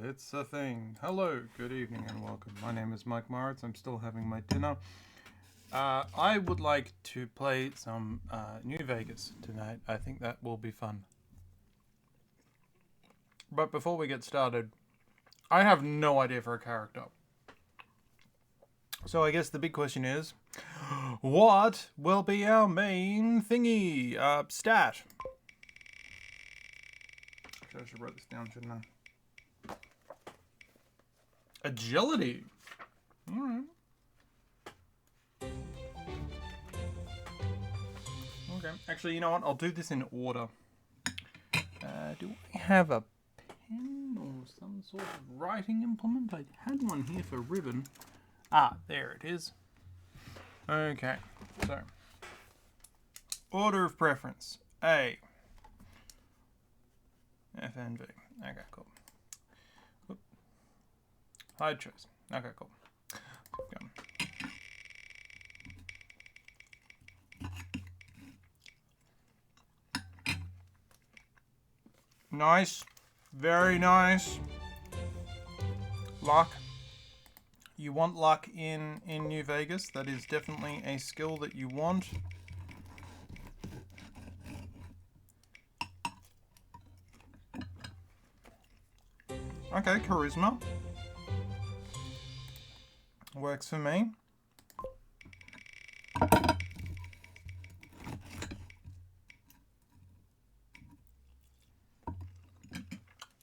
It's a thing. Hello, good evening, and welcome. My name is Mike Moritz. I'm still having my dinner. I would like to play some New Vegas tonight. I think that will be fun. But before we get started, I have no idea for a character. So I guess the big question is, what will be our main thingy? Stat. Actually, I should write this down, shouldn't I? Agility. Alright. Okay. Actually, you know what? I'll do this in order. Do I have a pen or some sort of writing implement? I had one here for ribbon. Ah, there it is. Okay. So, order of preference. A. FNV. Okay, cool. Hide choice. Okay, cool. Go. Nice. Very nice. Luck. You want luck in New Vegas. That is definitely a skill that you want. Okay, charisma. Works for me.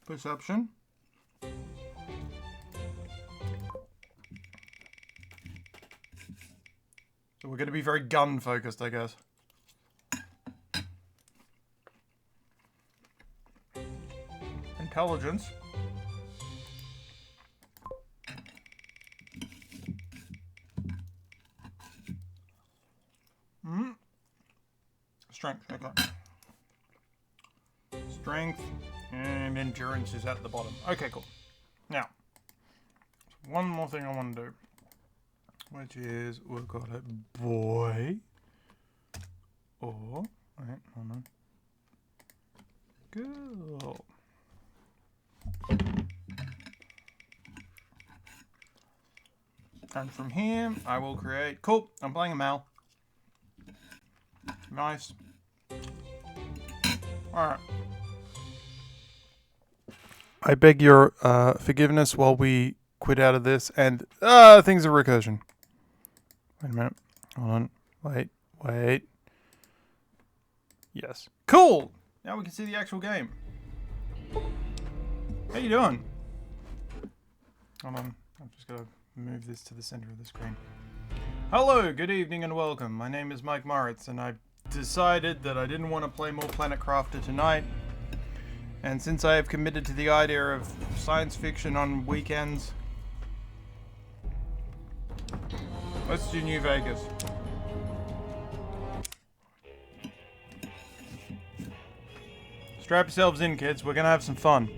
Perception. So we're going to be very gun focused, I guess. Intelligence. Strength, okay. Strength and endurance is at the bottom. Okay, cool. Now, one more thing I want to do, which is we've got a boy. Or, wait, hold on. Girl. And from here, I will create. Cool, I'm playing a Mal. Nice. Alright. I beg your forgiveness while we quit out of this, and things are recursion. Wait a minute. Hold on. Wait. Yes. Cool! Now we can see the actual game. How you doing? Hold on. I've just got to move this to the center of the screen. Hello, good evening, and welcome. My name is Mike Moritz, and I decided that I didn't want to play more Planet Crafter tonight. And since I have committed to the idea of science fiction on weekends, let's do New Vegas. Strap yourselves in, kids. We're gonna have some fun.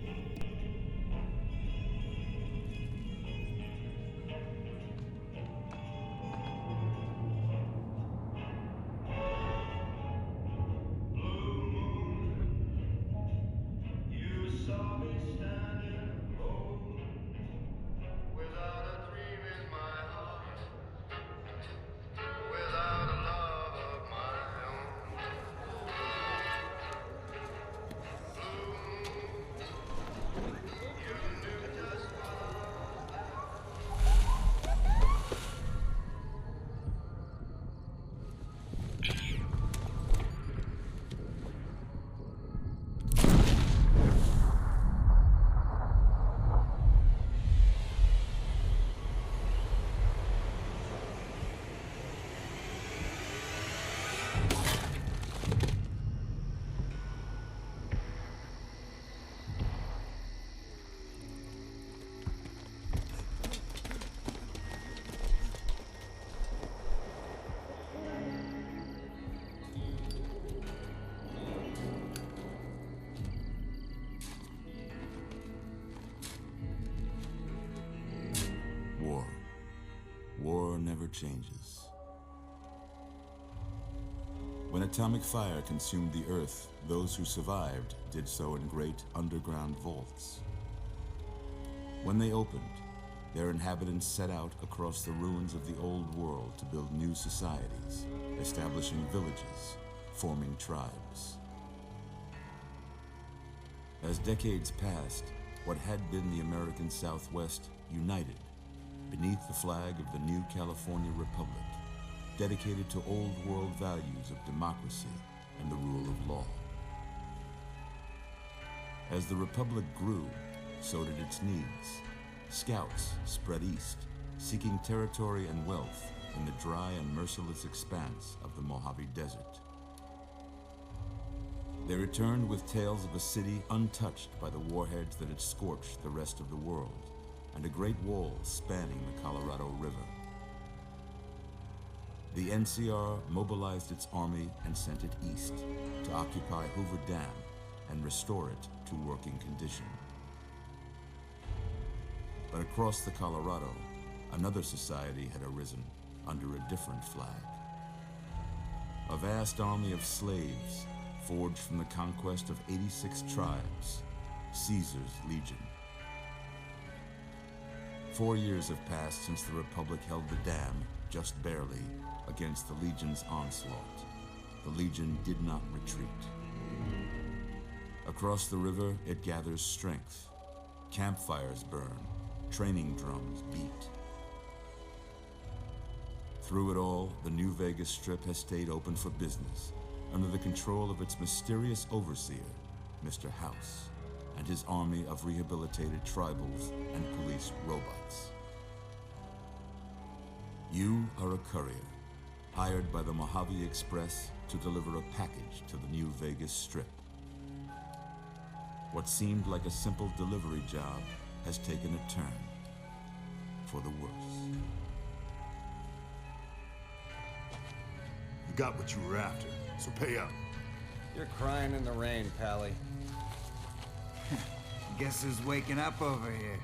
War never changes. When atomic fire consumed the Earth, those who survived did so in great underground vaults. When they opened, their inhabitants set out across the ruins of the old world to build new societies, establishing villages, forming tribes. As decades passed, what had been the American Southwest united beneath the flag of the new California Republic, dedicated to old world values of democracy and the rule of law. As the Republic grew, so did its needs. Scouts spread east, seeking territory and wealth in the dry and merciless expanse of the Mojave Desert. They returned with tales of a city untouched by the warheads that had scorched the rest of the world, and a great wall spanning the Colorado River. The NCR mobilized its army and sent it east to occupy Hoover Dam and restore it to working condition. But across the Colorado, another society had arisen under a different flag. A vast army of slaves forged from the conquest of 86 tribes, Caesar's Legion. 4 years have passed since the Republic held the dam, just barely, against the Legion's onslaught. The Legion did not retreat. Across the river, it gathers strength. Campfires burn, training drums beat. Through it all, the New Vegas Strip has stayed open for business, under the control of its mysterious overseer, Mr. House, and his army of rehabilitated tribals and police robots. You are a courier, hired by the Mojave Express to deliver a package to the New Vegas Strip. What seemed like a simple delivery job has taken a turn for the worse. You got what you were after, so pay up. You're crying in the rain, Pally. Guess who's waking up over here?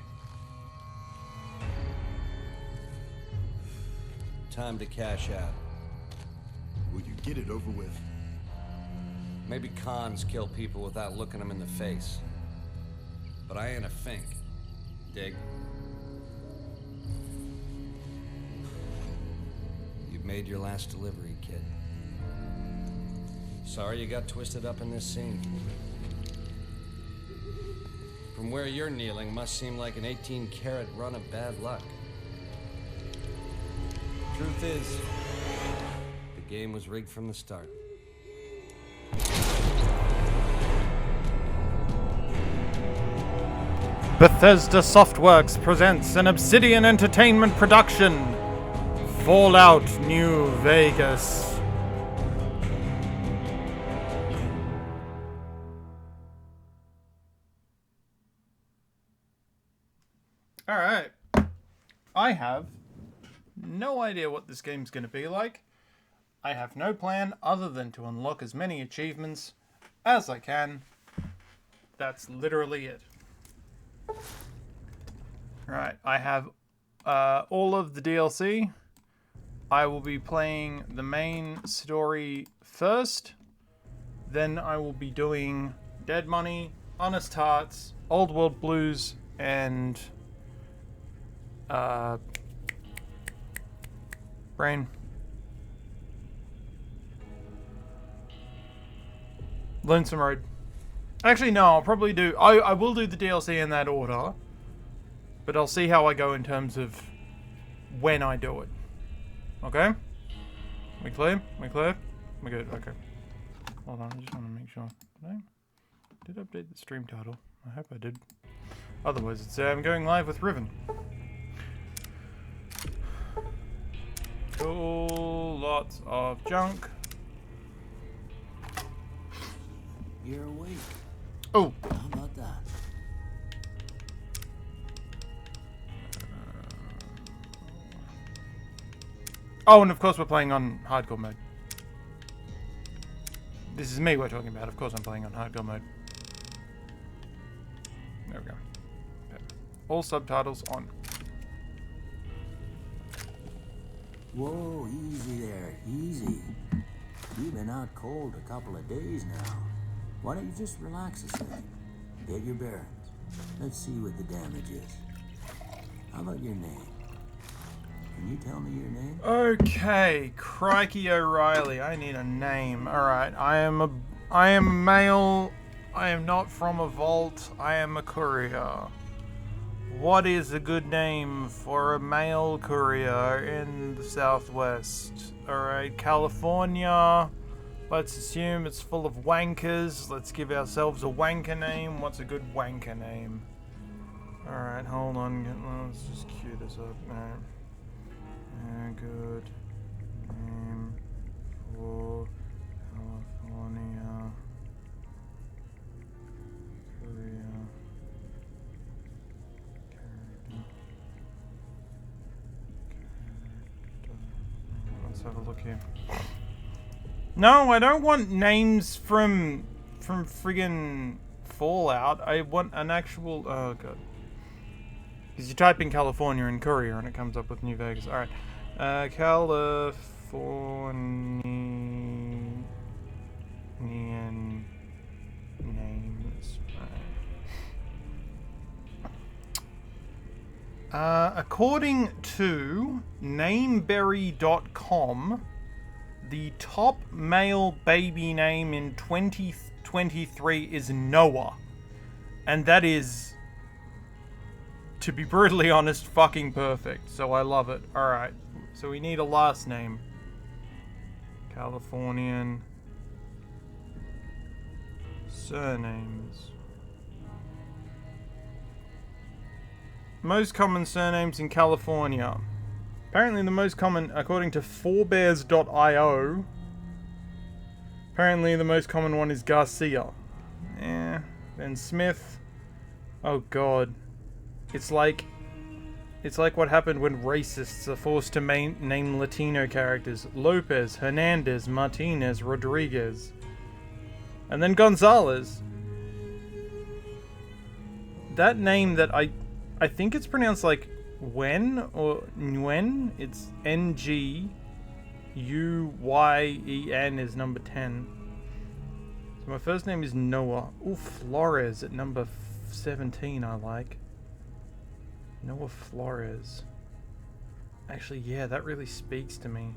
Time to cash out. Will you get it over with? Maybe cons kill people without looking them in the face. But I ain't a fink. Dig? You've made your last delivery, kid. Sorry you got twisted up in this scene. From where you're kneeling must seem like an 18-carat run of bad luck. Truth is, the game was rigged from the start. Bethesda Softworks presents an Obsidian Entertainment production, Fallout New Vegas. Alright, I have no idea what this game's going to be like. I have no plan other than to unlock as many achievements as I can. That's literally it. Right, I have all of the DLC. I will be playing the main story first. Then I will be doing Dead Money, Honest Hearts, Old World Blues, and Brain. Lonesome Road. Actually, no, I'll probably do... I will do the DLC in that order. But I'll see how I go in terms of when I do it. Okay? We clear? We clear? We good? Okay. Hold on, I just want to make sure. Did I update the stream title? I hope I did. Otherwise, it's I'm going live with Riven. Cool. Lots of junk. You're awake. Oh! How about that? Oh, and of course we're playing on hardcore mode. This is me we're talking about. Of course I'm playing on hardcore mode. There we go. Okay. All subtitles on. Whoa, easy there, easy. You've been out cold a couple of days now. Why don't you just relax a second? Get your bearings. Let's see what the damage is. How about your name? Can you tell me your name? Okay, Crikey O'Reilly. I need a name. Alright, I am a male. I am not from a vault. I am a courier. What is a good name for a male courier in the Southwest? Alright, California. Let's assume it's full of wankers. Let's give ourselves a wanker name. What's a good wanker name? Alright, hold on. Let's just cue this up. Alright. A good name for California courier. Let's have a look here. No, I don't want names from friggin' Fallout. I want an actual. Oh god. Because you type in California and courier and it comes up with New Vegas. All right, Californian names. According to Nameberry.com, the top male baby name in 2023 is Noah. And that is, to be brutally honest, fucking perfect. So I love it. Alright. So we need a last name. Californian surnames. Most common surnames in California. Apparently the most common, according to fourbears.io, apparently the most common one is Garcia. Then Smith. Oh god. It's like what happened when racists are forced to name Latino characters. Lopez, Hernandez, Martinez, Rodriguez. And then Gonzalez. That name that I think it's pronounced like Wen or Nguyen. It's N-G-U-Y-E-N is number 10. So my first name is Noah. Ooh, Flores at number 17 I like. Noah Flores. Actually, yeah, that really speaks to me.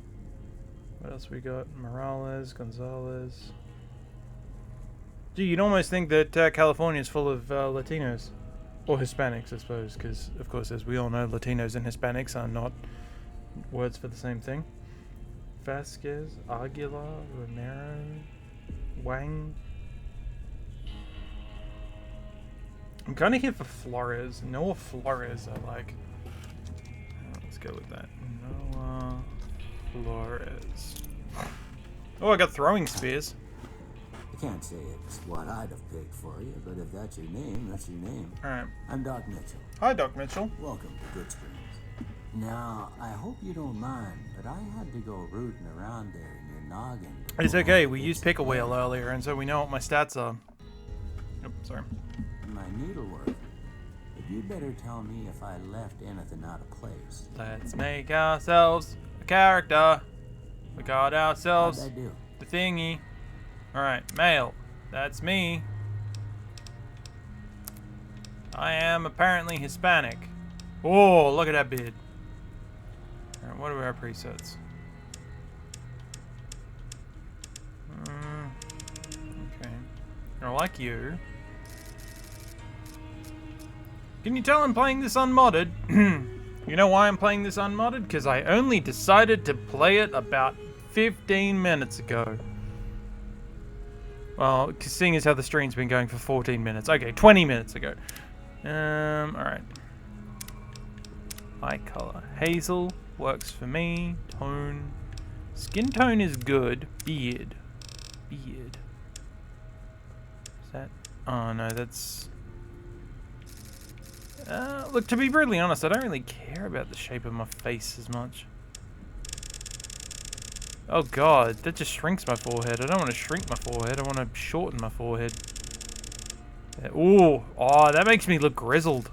What else we got? Morales, Gonzalez. Gee, you'd almost think that California is full of Latinos. Or Hispanics, I suppose, because, of course, as we all know, Latinos and Hispanics are not words for the same thing. Vasquez, Aguilar, Romero, Wang. I'm kind of here for Flores. Noah Flores, I like. Let's go with that. Noah Flores. Oh, I got throwing spears. I can't say it's what I'd have picked for you, but if that's your name, that's your name. Alright. I'm Doc Mitchell. Hi, Doc Mitchell. Welcome to Good Springs. Now, I hope you don't mind, but I had to go rooting around there in your noggin. It's okay, we used Pick a Wheel earlier, and so we know what my stats are. Oh, sorry. My needlework. But you'd better tell me if I left anything out of place. Let's make ourselves a character. We got ourselves How'd I do? the thingy. Alright, male. That's me. I am apparently Hispanic. Oh, look at that beard. Alright, what are our presets? Okay. I like you. Can you tell I'm playing this unmodded? You know why I'm playing this unmodded? Because I only decided to play it about 15 minutes ago. Well, seeing as how the stream's been going for 14 minutes. Okay, 20 minutes ago. Alright. Eye color. Hazel works for me. Tone. Skin tone is good. Beard. Beard. Is that? Oh no, that's... look, to be brutally honest, I don't really care about the shape of my face as much. Oh god, that just shrinks my forehead. I don't want to shrink my forehead, I want to shorten my forehead. Ooh, oh, that makes me look grizzled.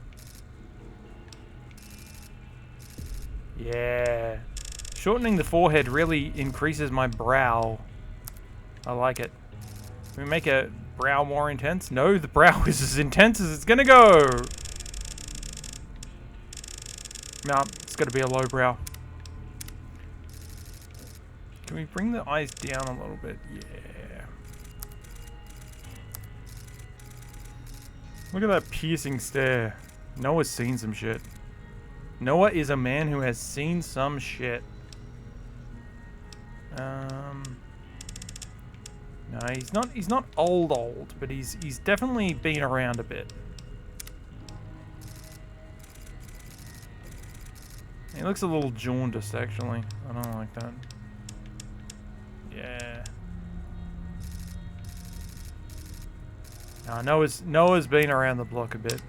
Yeah. Shortening the forehead really increases my brow. I like it. Can we make a brow more intense? No, the brow is as intense as it's gonna go. No, it's got to be a lowbrow. Can we bring the eyes down a little bit? Yeah. Look at that piercing stare. Noah's seen some shit. Noah is a man who has seen some shit. No, he's not old, but he's definitely been around a bit. He looks a little jaundiced, actually. I don't like that. Yeah. Noah's been around the block a bit.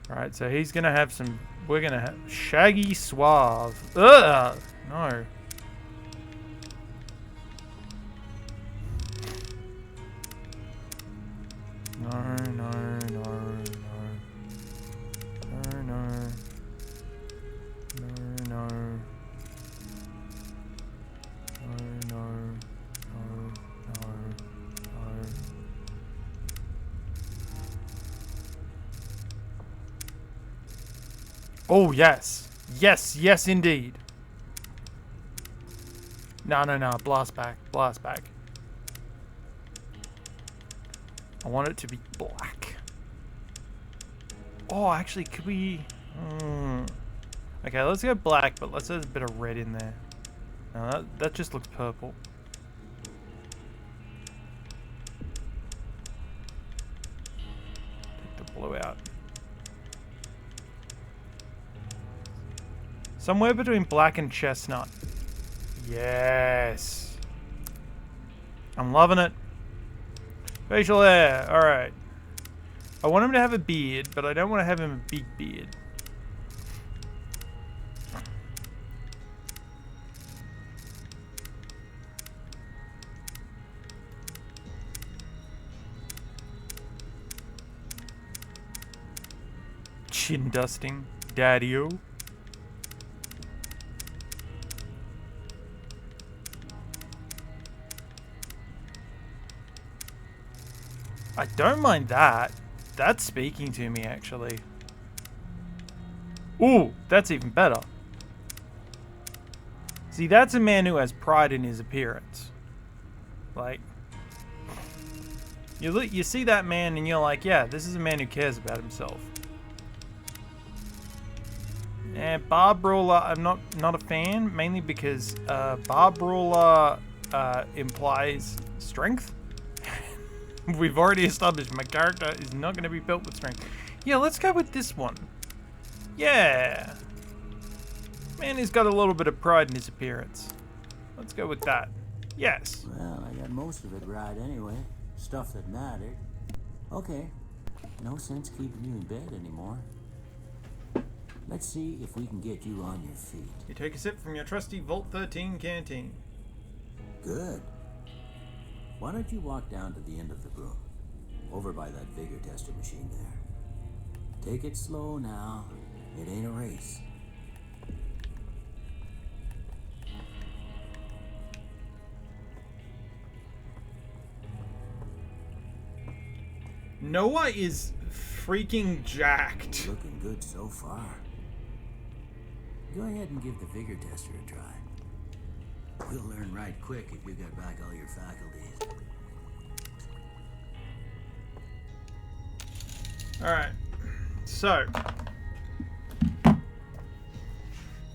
Alright, so he's gonna have some... We're gonna have... Shaggy Suave. Ugh! No. No, no, no, no. No, no. No, no. No, no. No, no, no. Oh, yes. Yes, yes, indeed. No, no, no. Blast back. Blast back. I want it to be black. Oh, actually, could we... Okay, let's go black, but let's add a bit of red in there. No, that just looks purple. Take the blue out. Somewhere between black and chestnut. Yes. I'm loving it. Facial hair. Alright. I want him to have a beard, but I don't want to have him a big beard. Chin dusting. Daddy-o. I don't mind that. That's speaking to me, actually. Ooh, that's even better. See, that's a man who has pride in his appearance. Like, you see that man and you're like, yeah, this is a man who cares about himself. And Bar Brawler, I'm not a fan, mainly because Bar Brawler implies strength. We've already established my character is not going to be built with strength. Yeah, let's go with this one. Yeah. Man, he's got a little bit of pride in his appearance. Let's go with that. Yes. Well, I got most of it right anyway. Stuff that mattered. Okay. No sense keeping you in bed anymore. Let's see if we can get you on your feet. You take a sip from your trusty Vault 13 canteen. Good. Why don't you walk down to the end of the room, over by that vigor tester machine there. Take it slow now. It ain't a race. Noah is freaking jacked. Looking good so far. Go ahead and give the vigor tester a try. We'll learn right quick if you got back all your faculties. Alright, so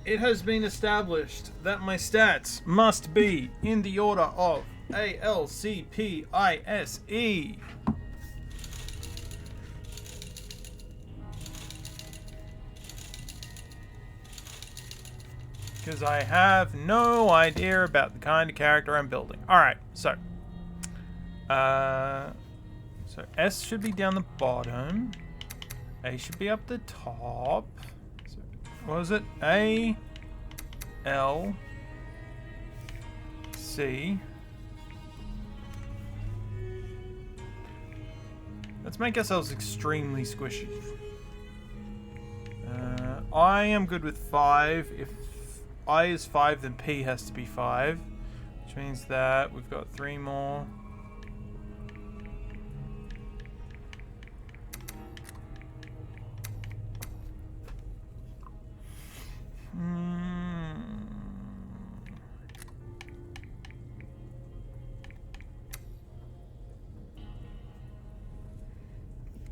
it has been established that my stats must be in the order of A-L-C-P-I-S-E. Because I have no idea about the kind of character I'm building. Alright, so S should be down the bottom. A should be up the top. So, what was it? A, L, C. Let's make ourselves extremely squishy. I am good with 5. If I is 5, then P has to be 5. Which means that we've got 3 more.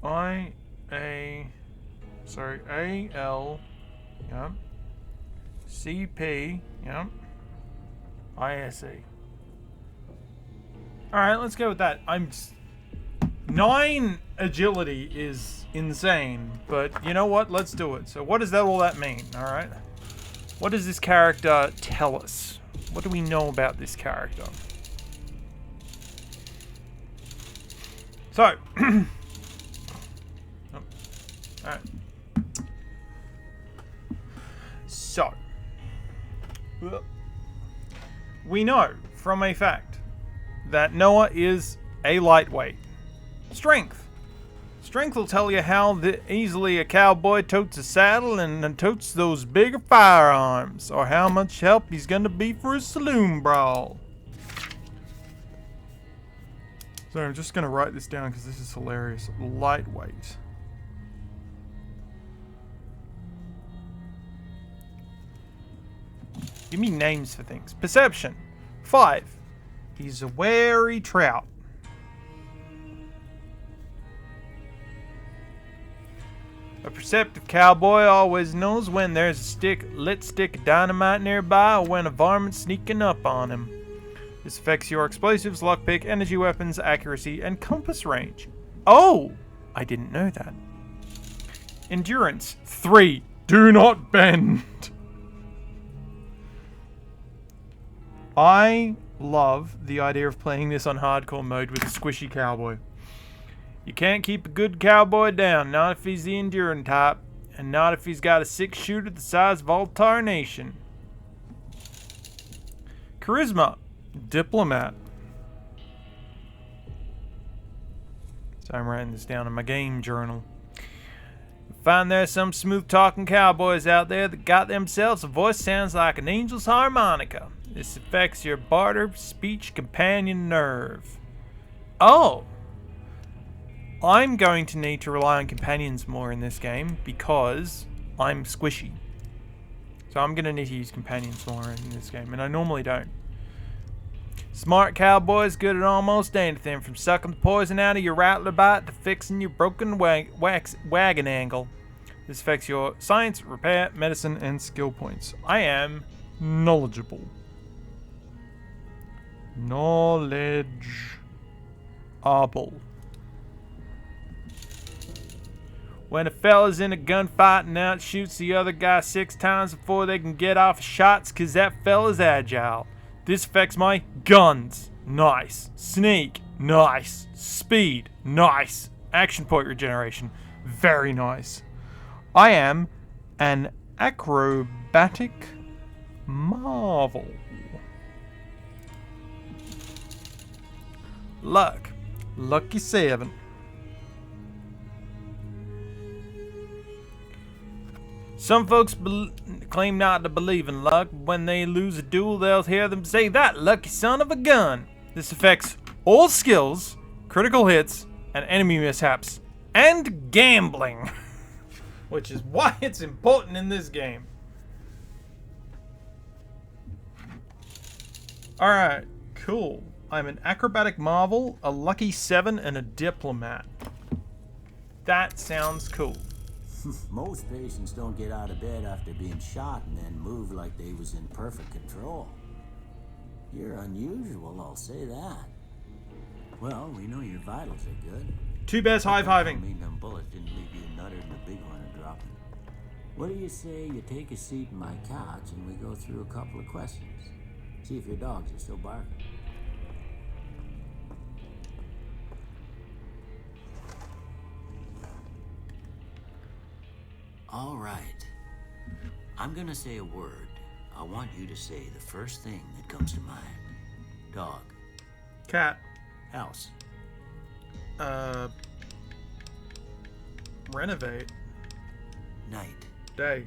A-L, yeah. C-P, yeah. I-S-E. Alright, let's go with that. 9 agility is insane, but you know what? Let's do it. So what does all that mean, alright? What does this character tell us? What do we know about this character? So, alright. So, we know from a fact that Noah is a lightweight. Strength. Strength will tell you how easily a cowboy totes a saddle and totes those bigger firearms, or how much help he's gonna be for a saloon brawl. So I'm just gonna write this down because this is hilarious. Lightweight. Give me names for things. Perception. 5. He's a wary trout. A perceptive cowboy always knows when there's a lit stick of dynamite nearby or when a varmint's sneaking up on him. This affects your explosives, lockpick, energy weapons, accuracy, and compass range. Oh! I didn't know that. Endurance. 3. Do not bend. I love the idea of playing this on hardcore mode with a squishy cowboy. You can't keep a good cowboy down, not if he's the enduring type, and not if he's got a 6-shooter the size of all tarnation. Charisma. Diplomat. So I'm writing this down in my game journal. Find there's some smooth-talking cowboys out there that got themselves a voice sounds like an angel's harmonica. This affects your barter speech companion nerve. Oh! I'm going to need to rely on companions more in this game because I'm squishy. So I'm going to need to use companions more in this game, and I normally don't. Smart cowboys good at almost anything, from sucking the poison out of your rattler bite to fixing your broken wagon angle. This affects your science, repair, medicine, and skill points. I am knowledgeable. Knowledgeable. When a fella's in a gunfight and outshoots the other guy 6 times before they can get off shots, cause that fella's agile. This affects my guns. Nice. Sneak. Nice. Speed. Nice. Action point regeneration. Very nice. I am an acrobatic marvel. Luck. Lucky 7. Some folks claim not to believe in luck, but when they lose a duel, they'll hear them say, "That lucky son of a gun." This affects all skills, critical hits, and enemy mishaps, and gambling, which is why it's important in this game. Alright, cool. I'm an acrobatic marvel, a lucky 7, and a diplomat. That sounds cool. Most patients don't get out of bed after being shot and then move like they was in perfect control. You're unusual, I'll say that. Well, we know your vitals are good. Two bears high-fiving. I mean, them bullets didn't leave you nuttered and the big one are dropping. What do you say you take a seat in my couch and we go through a couple of questions? See if your dogs are still barking. All right. I'm gonna say a word. I want you to say the first thing that comes to mind. Dog. Cat. House. Renovate. Night. Day.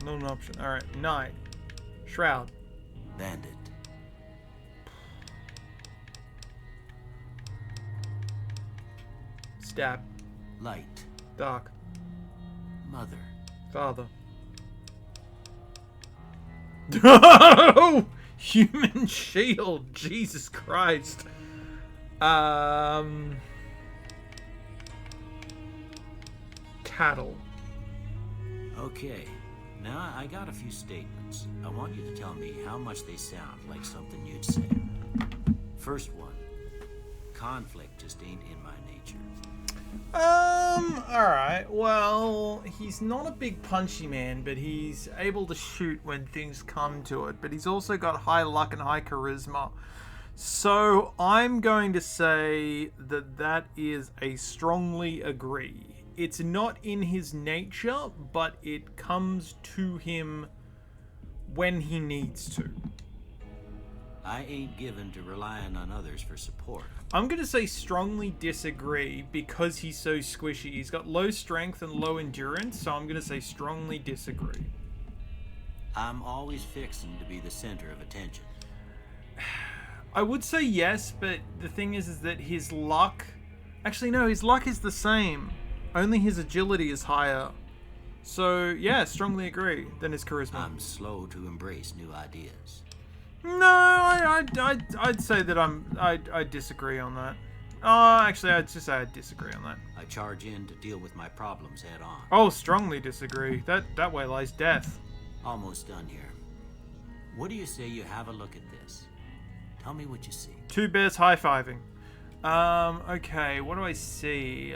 Not an option. Alright. Night. Shroud. Bandit. Stab. Light. Dark. Mother. Father. Oh! Human shield. Jesus Christ. Cattle. Okay. Now, I got a few statements. I want you to tell me how much they sound like something you'd say. First one. Conflict just ain't in my nature. Alright. Well, he's not a big punchy man, but he's able to shoot when things come to it. But he's also got high luck and high charisma. So, I'm going to say that that is a strongly agree. It's not in his nature, but it comes to him when he needs to. I ain't given to relying on others for support. I'm going to say strongly disagree because he's so squishy. He's got low strength and low endurance, so I'm going to say strongly disagree. I'm always fixing to be the center of attention. I would say yes, but the thing is that his luck... Actually, no, his luck is the same. Only his agility is higher. So, yeah, strongly agree. Then his charisma. I'm slow to embrace new ideas. No, I'd say that I disagree on that. Actually, I'd just say I disagree on that. I charge in to deal with my problems head on. Oh, strongly disagree. That way lies death. Almost done here. What do you say you have a look at this? Tell me what you see. Two bears high-fiving. Okay, what do I see?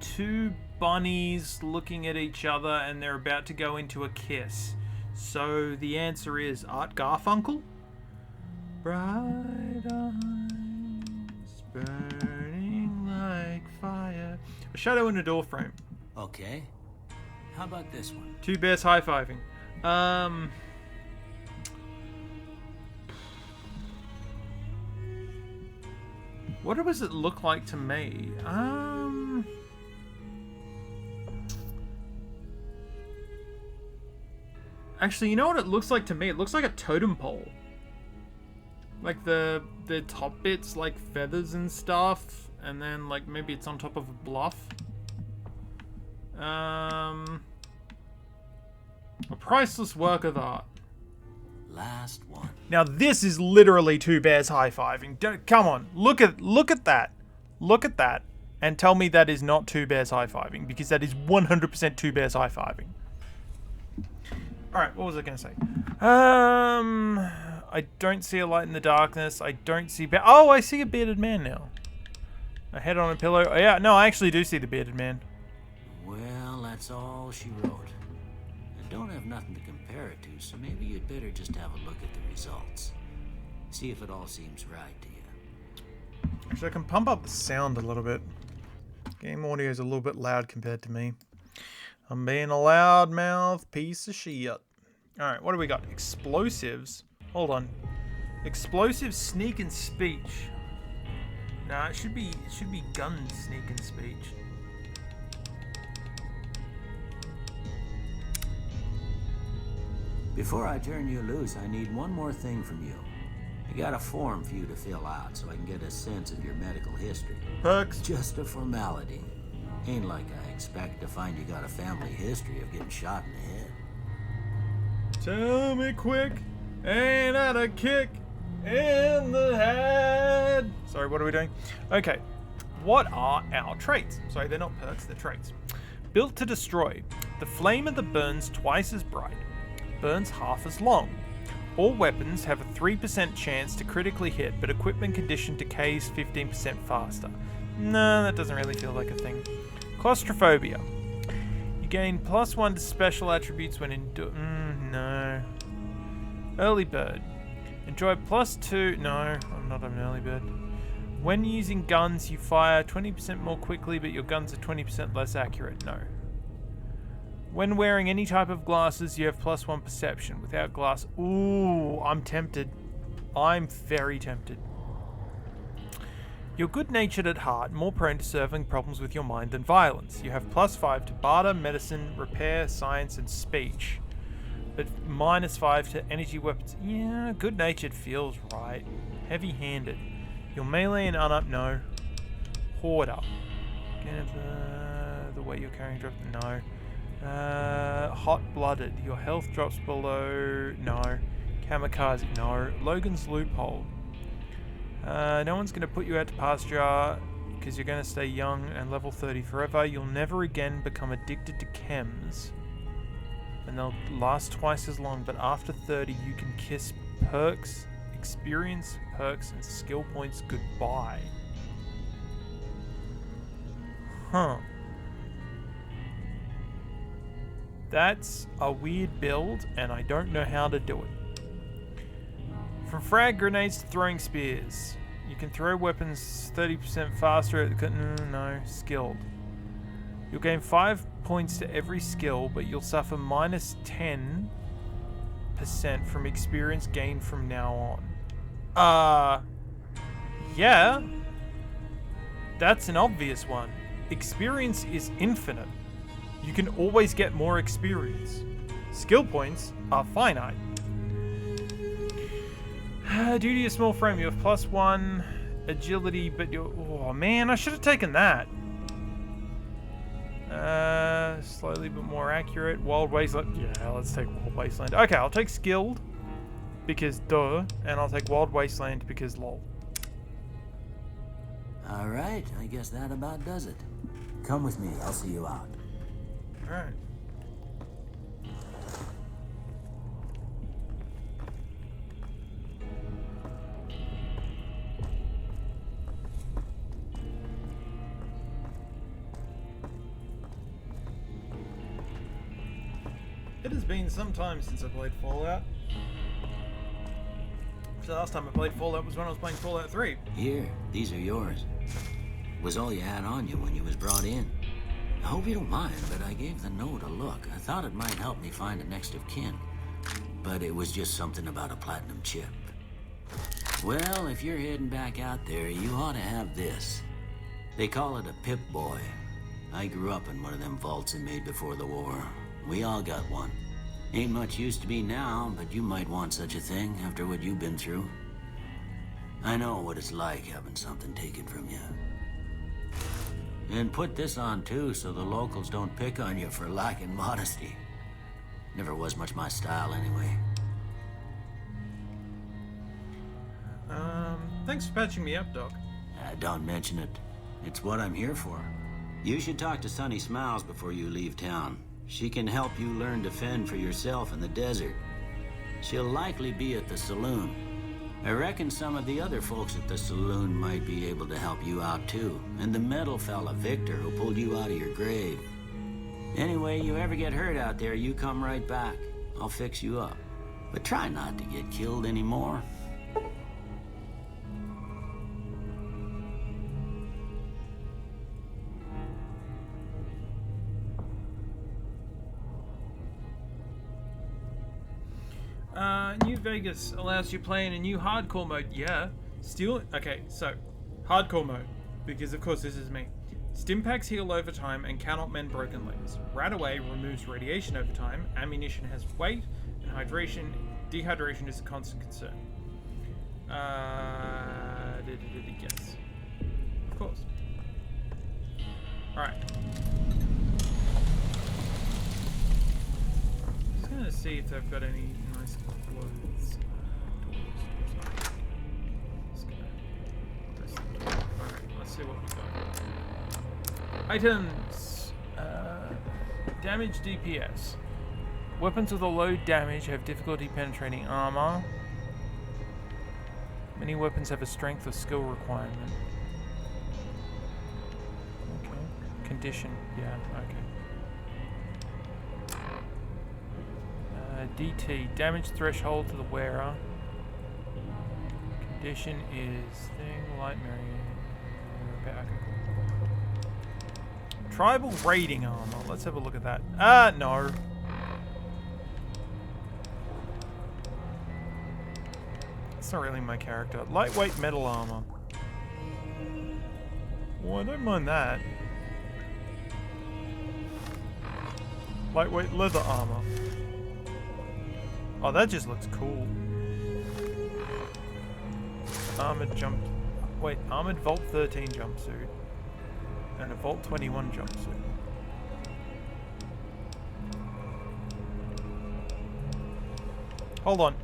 Two bunnies looking at each other and they're about to go into a kiss. So the answer is Art Garfunkel. Bright eyes burning like fire. A shadow in a door frame. Okay. How about this one? Two bears high-fiving. What does it look like to me? Actually, you know what it looks like to me? It looks like a totem pole. Like the top bits, like feathers and stuff, and then like maybe it's on top of a bluff. A priceless work of art. Last one. Now this is literally two bears high-fiving. Come on, look at that. Look at that. And tell me that is not two bears high-fiving, because that is 100% two bears high-fiving. Alright, what was I going to say? I don't see a light in the darkness. I don't see... Oh, I see a bearded man now. A head on a pillow. Oh, yeah, no, I actually do see the bearded man. Well, that's all she wrote. I don't have nothing to compare it to, so maybe you'd better just have a look at the results. See if it all seems right to you. Actually, I can pump up the sound a little bit. Game audio is a little bit loud compared to me. I'm being a loudmouth piece of shit. Alright, what do we got? Explosives. Hold on. Explosive, sneak, and speech. Nah, it should be gun, sneak, and speech. Before I turn you loose, I need one more thing from you. I got a form for you to fill out so I can get a sense of your medical history. Perks. Just a formality. Ain't like I expect to find you got a family history of getting shot in the head. Tell me quick, ain't that a kick in the head? Sorry, what are we doing? Okay, what are our traits? Sorry, they're not perks, they're traits. Built to destroy. The flame of the burns twice as bright. Burns half as long. All weapons have a 3% chance to critically hit, but equipment condition decays 15% faster. No, that doesn't really feel like a thing. Claustrophobia. You gain +1 to special attributes when no. Early bird. Enjoy +2. No, I'm not an early bird. When using guns, you fire 20% more quickly, but your guns are 20% less accurate. No. When wearing any type of glasses, you have +1 perception. Without glass, ooh, I'm tempted. I'm very tempted. You're good-natured at heart, more prone to solving problems with your mind than violence. You have +5 to barter, medicine, repair, science, and speech. But -5 to energy weapons. Yeah, good-natured feels right. Heavy-handed. Your melee and un-up, no. Hoarder. The way you're carrying drops, no. Hot-blooded. Your health drops below, no. Kamikaze, no. Logan's loophole. No one's going to put you out to pasture because you're going to stay young and level 30 forever. You'll never again become addicted to chems. And they'll last twice as long, but after 30 you can kiss perks, experience, perks, and skill points goodbye. Huh. That's a weird build, and I don't know how to do it. From frag grenades to throwing spears. You can throw weapons 30% faster at no, skilled. You'll gain 5 points to every skill, but you'll suffer minus 10% from experience gained from now on. Yeah. That's an obvious one. Experience is infinite. You can always get more experience. Skill points are finite. Due to your small frame, you have +1 agility, but you're... Oh man, I should have taken that. Slowly but more accurate. Wild Wasteland. Yeah, let's take Wild Wasteland. Okay, I'll take Skilled, because duh, and I'll take Wild Wasteland because lol. Alright, I guess that about does it. Come with me, I'll see you out. Alright. It has been some time since I played Fallout. The last time I played Fallout was when I was playing Fallout 3. Here, these are yours. Was all you had on you when you was brought in. I hope you don't mind, but I gave the note a look. I thought it might help me find a next of kin. But it was just something about a platinum chip. Well, if you're heading back out there, you ought to have this. They call it a Pip-Boy. I grew up in one of them vaults they made before the war. We all got one. Ain't much use to me now, but you might want such a thing after what you've been through. I know what it's like having something taken from you. And put this on too, so the locals don't pick on you for lacking modesty. Never was much my style anyway. Thanks for patching me up, Doc. Don't mention it. It's what I'm here for. You should talk to Sunny Smiles before you leave town. She can help you learn to fend for yourself in the desert. She'll likely be at the saloon. I reckon some of the other folks at the saloon might be able to help you out too. And the metal fella, Victor, who pulled you out of your grave. Anyway, you ever get hurt out there, you come right back. I'll fix you up. But try not to get killed anymore. New Vegas allows you to play in a new hardcore mode. Yeah. Still, okay, so hardcore mode, because of course this is me. Stimpaks heal over time and cannot mend broken limbs. Radaway removes radiation over time. Ammunition has weight, and dehydration is a constant concern. Yes, of course. All right. Just gonna see if they've got any nice clothes. Alright, let's see what we got. Items. Damage DPS. Weapons with a low damage have difficulty penetrating armor. Many weapons have a strength or skill requirement. Okay. Condition. Yeah, okay. DT, damage threshold to the wearer. Condition is thing, light repair. Okay, cool. Tribal raiding armor. Let's have a look at that. No. It's not really my character. Lightweight metal armor. Well, I don't mind that. Lightweight leather armor. Oh, that just looks cool. Armored Armored Vault 13 jumpsuit. And a Vault 21 jumpsuit. Hold on.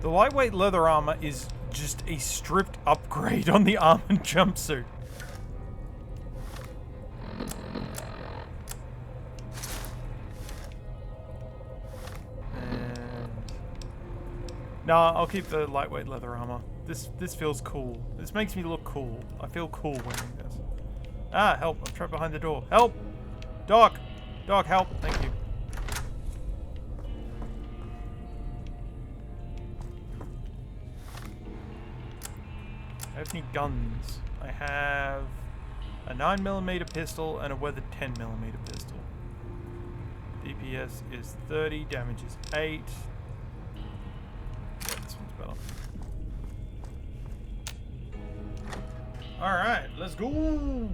The lightweight leather armor is just a stripped upgrade on the armored jumpsuit. No, I'll keep the lightweight leather armor. This feels cool. This makes me look cool. I feel cool wearing this. Ah, help. I'm trapped behind the door. Help! Doc! Doc, help. Thank you. I have any guns. I have a 9mm pistol and a weathered 10mm pistol. DPS is 30, damage is 8. Yeah, this one's better. Alright, let's go!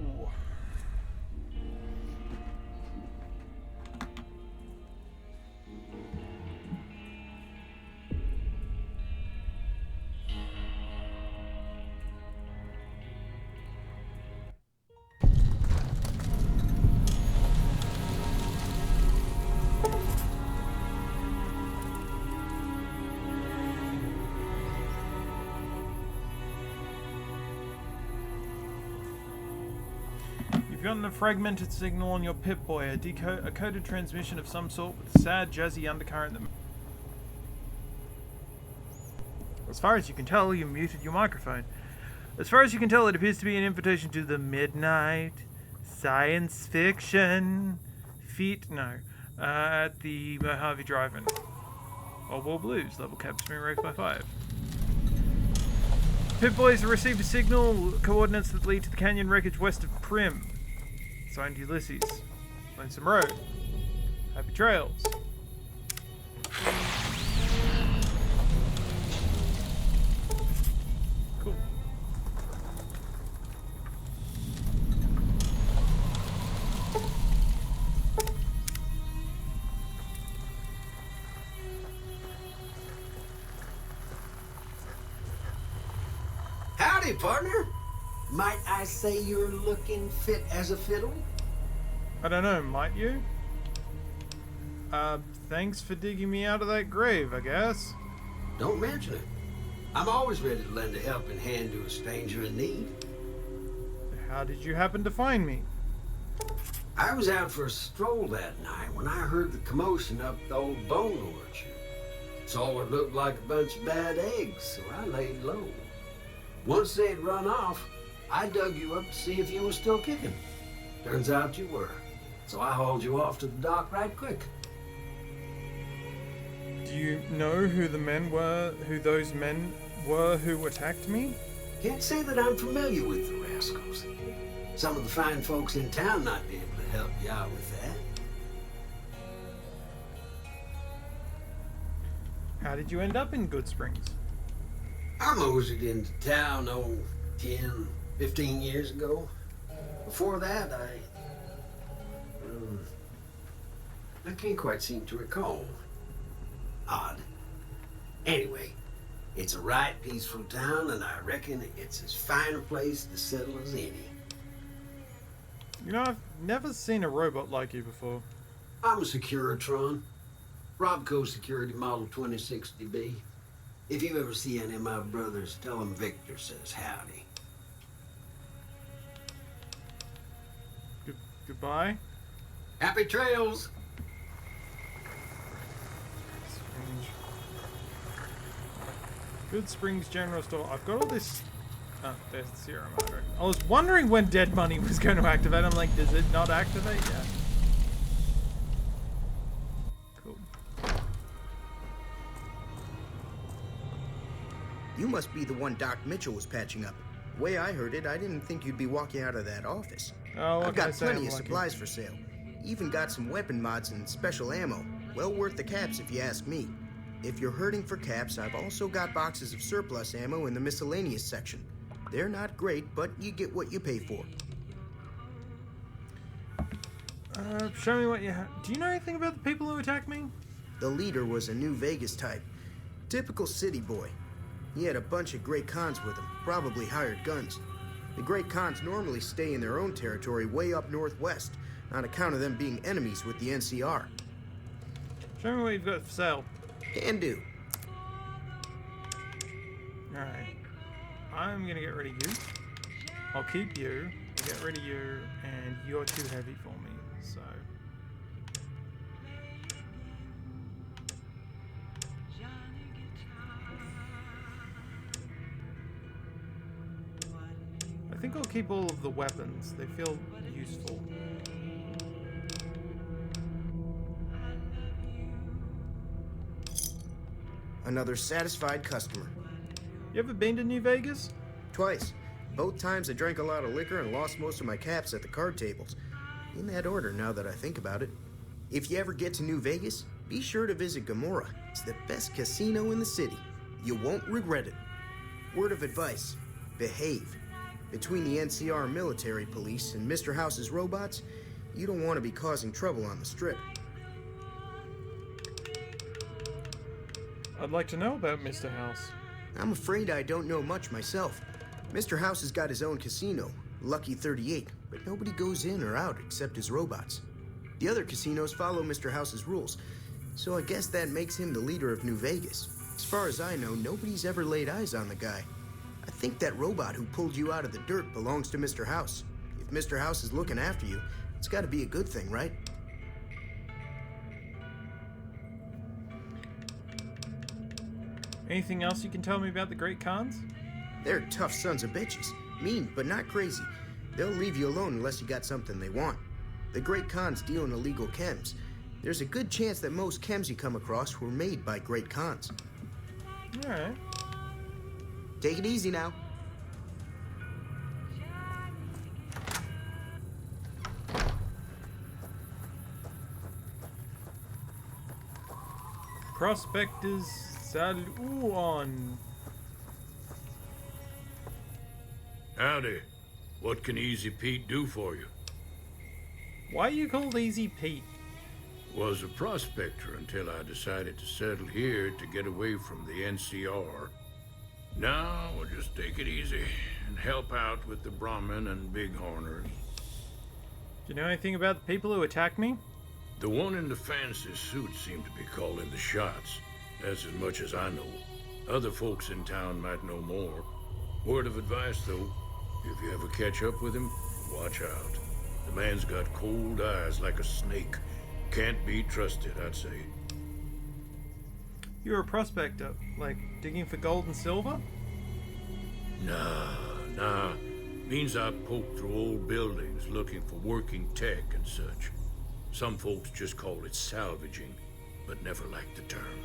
You've gotten a fragmented signal on your Pip-Boy, a coded transmission of some sort with a sad, jazzy undercurrent that... As far as you can tell, you muted your microphone. As far as you can tell, it appears to be an invitation to the midnight science fiction at the Mojave Drive-In. Old World Blues, level cap, spring race by 5. Pip-Boys received a signal, coordinates that lead to the canyon wreckage west of Prim. Signed Ulysses. Lonesome Road. Happy trails. Cool. Howdy, partner. Might I say you're looking fit as a fiddle? I don't know, might you? Thanks for digging me out of that grave, I guess. Don't mention it. I'm always ready to lend a helping hand to a stranger in need. How did you happen to find me? I was out for a stroll that night when I heard the commotion up the old bone orchard. Saw what looked like a bunch of bad eggs, so I laid low. Once they'd run off, I dug you up to see if you were still kicking. Turns out you were. So I hauled you off to the dock right quick. Do you know who those men were who attacked me? Can't say that I'm familiar with the rascals. Some of the fine folks in town might be able to help you out with that. How did you end up in Good Springs? I moseyed into town, 10, 15 years ago. Before that, I can't quite seem to recall. Odd. Anyway, it's a right peaceful town, and I reckon it's as fine a place to settle as any. You know, I've never seen a robot like you before. I'm a Securitron. Robco Security Model 2060B. If you ever see any of my brothers, tell them Victor says howdy. Goodbye. Happy trails! Springs. Good Springs General Store. I've got all this... Oh, there's the Sierra Madre. I was wondering when Dead Money was going to activate. I'm like, does it not activate yet? Cool. You must be the one Doc Mitchell was patching up. The way I heard it, I didn't think you'd be walking out of that office. Oh, I've got plenty of supplies for sale. Even got some weapon mods and special ammo. Well worth the caps if you ask me. If you're hurting for caps, I've also got boxes of surplus ammo in the miscellaneous section. They're not great, but you get what you pay for. Show me what you have. Do you know anything about the people who attacked me? The leader was a New Vegas type. Typical city boy. He had a bunch of Great Khans with him, probably hired guns. The Great Khans normally stay in their own territory way up northwest, on account of them being enemies with the NCR. Show me what you've got for sale. Can do. Alright. I'm gonna get rid of you. I'll keep you. I'll get rid of you, and you're too heavy for me, so... I think I'll keep all of the weapons. They feel useful. Another satisfied customer. You ever been to New Vegas? Twice. Both times I drank a lot of liquor and lost most of my caps at the card tables. In that order, now that I think about it. If you ever get to New Vegas, be sure to visit Gomorrah. It's the best casino in the city. You won't regret it. Word of advice, behave. Between the NCR military police and Mr. House's robots, you don't want to be causing trouble on the strip. I'd like to know about Mr. House. I'm afraid I don't know much myself. Mr. House has got his own casino, Lucky 38, but nobody goes in or out except his robots. The other casinos follow Mr. House's rules, so I guess that makes him the leader of New Vegas. As far as I know, nobody's ever laid eyes on the guy. I think that robot who pulled you out of the dirt belongs to Mr. House. If Mr. House is looking after you, it's got to be a good thing, right? Anything else you can tell me about the Great Khans? They're tough sons of bitches. Mean, but not crazy. They'll leave you alone unless you got something they want. The Great Khans deal in illegal chems. There's a good chance that most chems you come across were made by Great Khans. Alright. Take it easy now. Prospectors Saluon. Howdy. What can Easy Pete do for you? Why are you called Easy Pete? Was a prospector until I decided to settle here to get away from the NCR. Now we'll just take it easy and help out with the Brahmin and Bighorners. Do you know anything about the people who attacked me? The one in the fancy suit seemed to be calling the shots. That's as much as I know. Other folks in town might know more. Word of advice, though, if you ever catch up with him, watch out. The man's got cold eyes like a snake. Can't be trusted, I'd say. You're a prospector, like digging for gold and silver? Nah. Means I poke through old buildings looking for working tech and such. Some folks just call it salvaging, but never liked the term.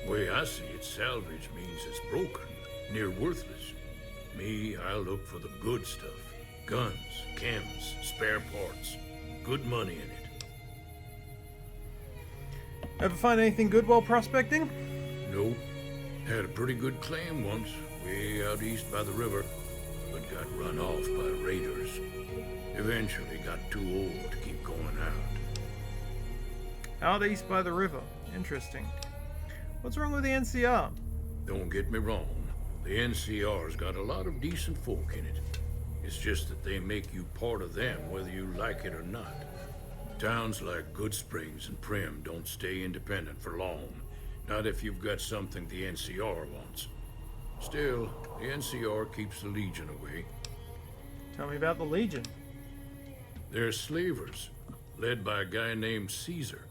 Way I see it, salvage means it's broken, near worthless. Me, I look for the good stuff. Guns, chems, spare parts. Good money in it. Ever find anything good while prospecting? Nope. Had a pretty good claim once, way out east by the river, but got run off by raiders. Eventually got too old to keep going out. Out east by the river. Interesting. What's wrong with the NCR? Don't get me wrong. The NCR's got a lot of decent folk in it. It's just that they make you part of them whether you like it or not. Towns like Goodsprings and Primm don't stay independent for long. Not if you've got something the NCR wants. Still, the NCR keeps the Legion away. Tell me about the Legion. They're slavers, led by a guy named Caesar,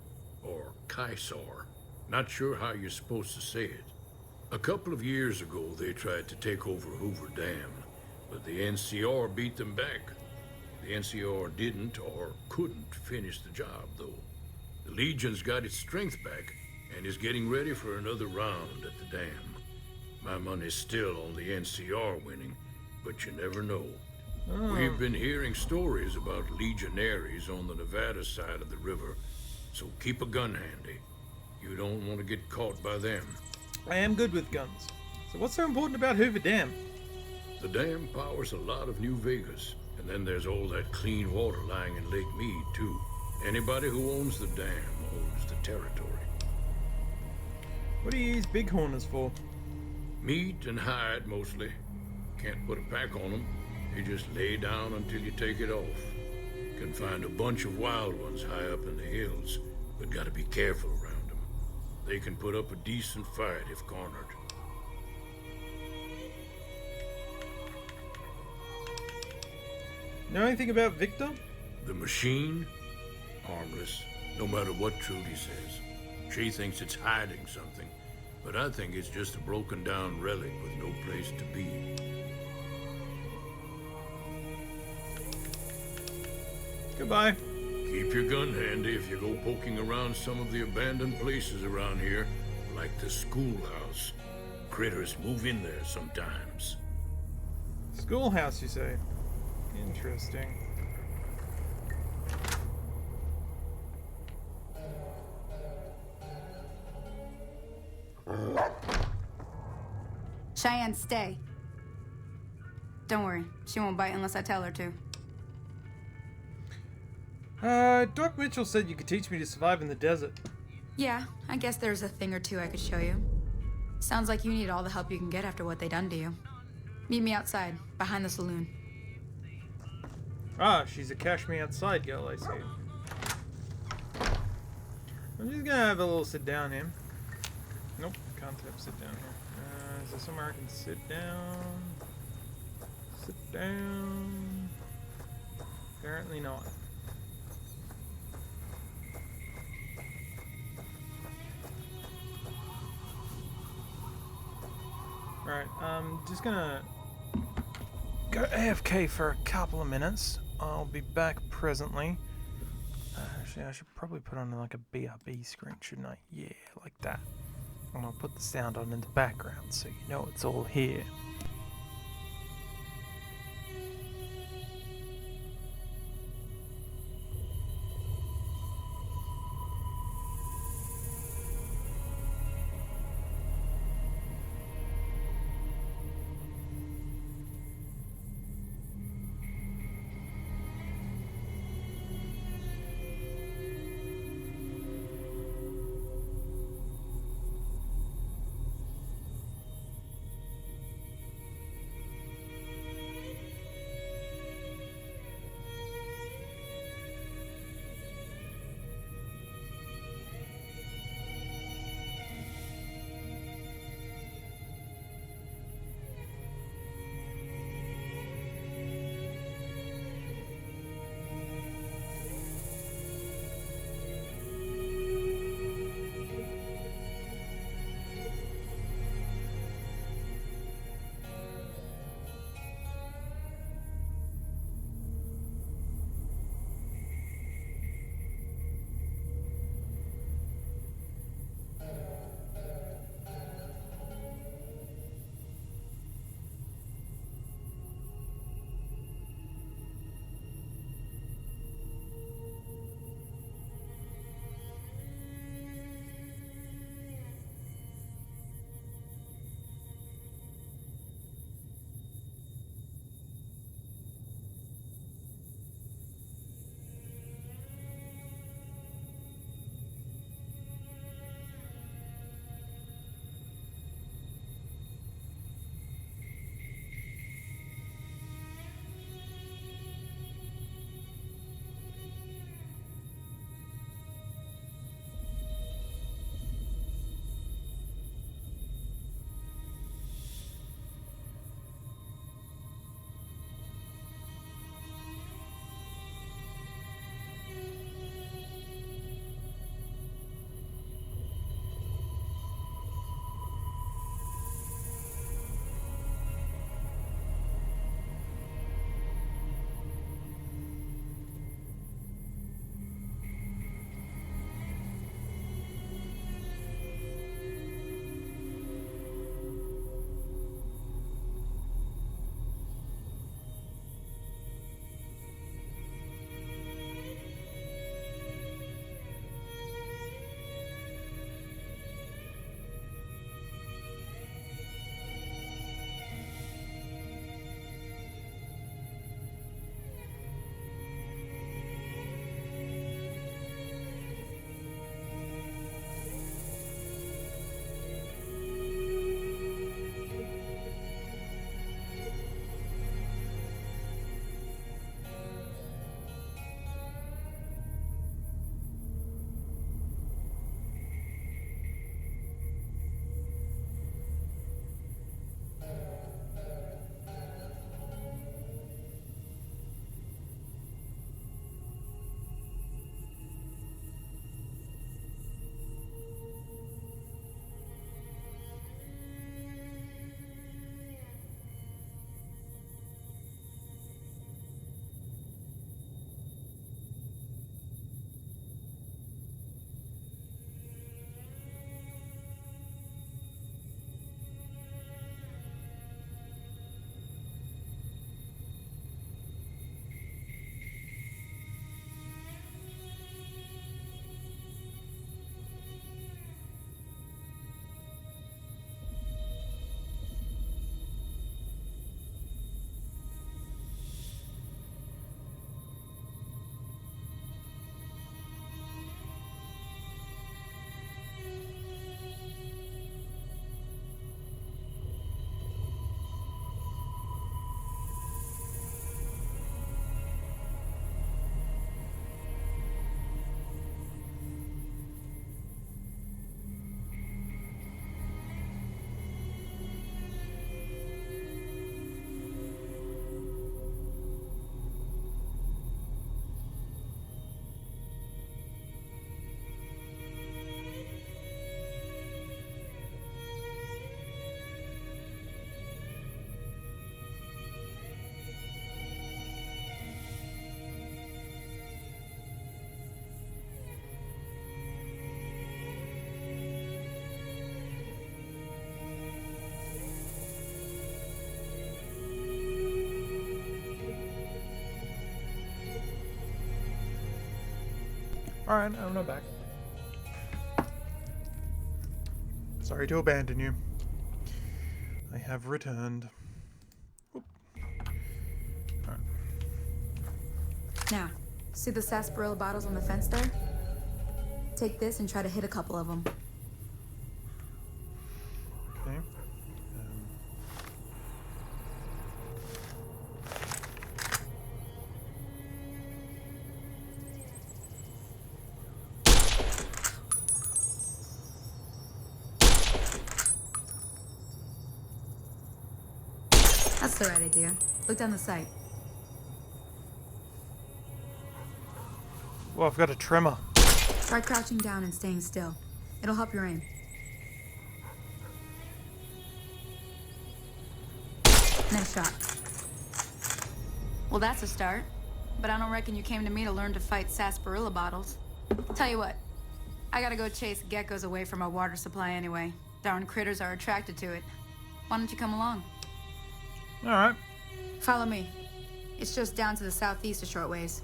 or Caesar. Not sure how you're supposed to say it. A couple of years ago, they tried to take over Hoover Dam, but the NCR beat them back. The NCR didn't or couldn't finish the job, though. The Legion's got its strength back and is getting ready for another round at the dam. My money's still on the NCR winning, but you never know. We've been hearing stories about legionaries on the Nevada side of the river, so keep a gun handy. You don't want to get caught by them. I am good with guns. So what's so important about Hoover Dam? The dam powers a lot of New Vegas, and then there's all that clean water lying in Lake Mead, too. Anybody who owns the dam owns the territory. What do you use bighorners for? Meat and hide, mostly. Can't put a pack on them. They just lay down until you take it off. Can find a bunch of wild ones high up in the hills, but gotta be careful around them. They can put up a decent fight if cornered. Know anything about Victor? The machine? Harmless, no matter what Trudy says. She thinks it's hiding something, but I think it's just a broken down relic with no place to be. Goodbye. Keep your gun handy if you go poking around some of the abandoned places around here, like the schoolhouse. Critters move in there sometimes. Schoolhouse, you say? Interesting. Cheyenne, stay. Don't worry, she won't bite unless I tell her to. Doc Mitchell said you could teach me to survive in the desert. Yeah, I guess there's a thing or two I could show you. Sounds like you need all the help you can get after what they done to you. Meet me outside, behind the saloon. Ah, she's a cash me outside girl, I see. I'm just gonna have a little sit down here. Nope, can't have sit down here. Is there somewhere I can sit down? Sit down. Apparently not. Alright, I'm just gonna go AFK for a couple of minutes. I'll be back presently. Actually, I should probably put on like a BRB screen, shouldn't I? Yeah, like that. And I'll put the sound on in the background so you know it's all here. Alright, I'm not back. Sorry to abandon you. I have returned. Oop. Alright. Now, see the sarsaparilla bottles on the fence there? Take this and try to hit a couple of them. Okay. That's the right idea. Look down the sight. Well, I've got a tremor. Try crouching down and staying still. It'll help your aim. Nice shot. Well, that's a start. But I don't reckon you came to me to learn to fight sarsaparilla bottles. Tell you what, I gotta go chase geckos away from our water supply anyway. Darn critters are attracted to it. Why don't you come along? Alright. Follow me. It's just down to the southeast a short ways.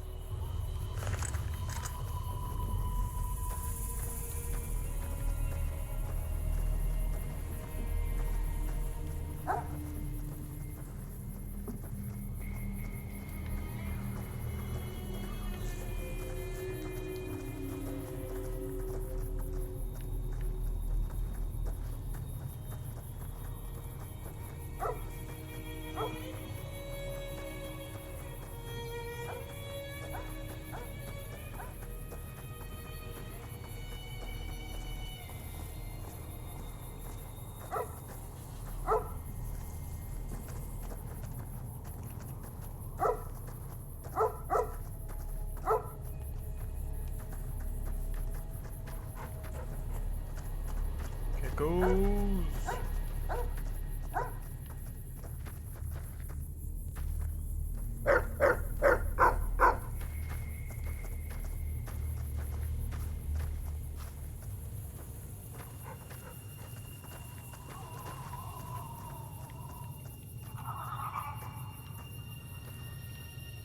Goes.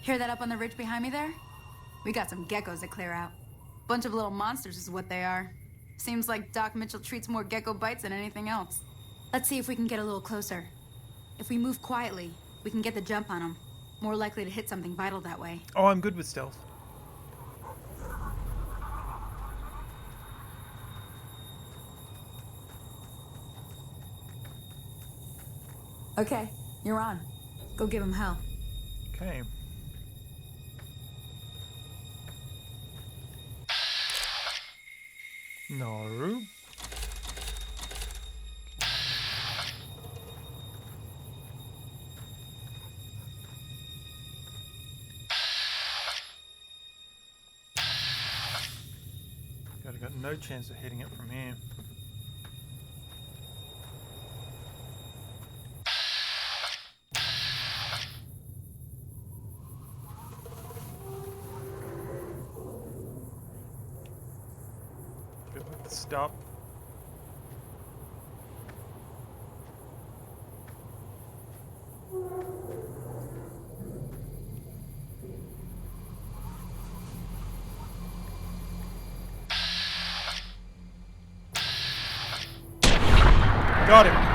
Hear that up on the ridge behind me there? We got some geckos to clear out. Bunch of little monsters is what they are. Seems like Doc Mitchell treats more gecko bites than anything else. Let's see if we can get a little closer. If we move quietly, we can get the jump on them. More likely to hit something vital that way. Oh, I'm good with stealth. Okay, you're on. Go give him hell. Okay. No. God, I got no chance of hitting it from here. Stop. Got him.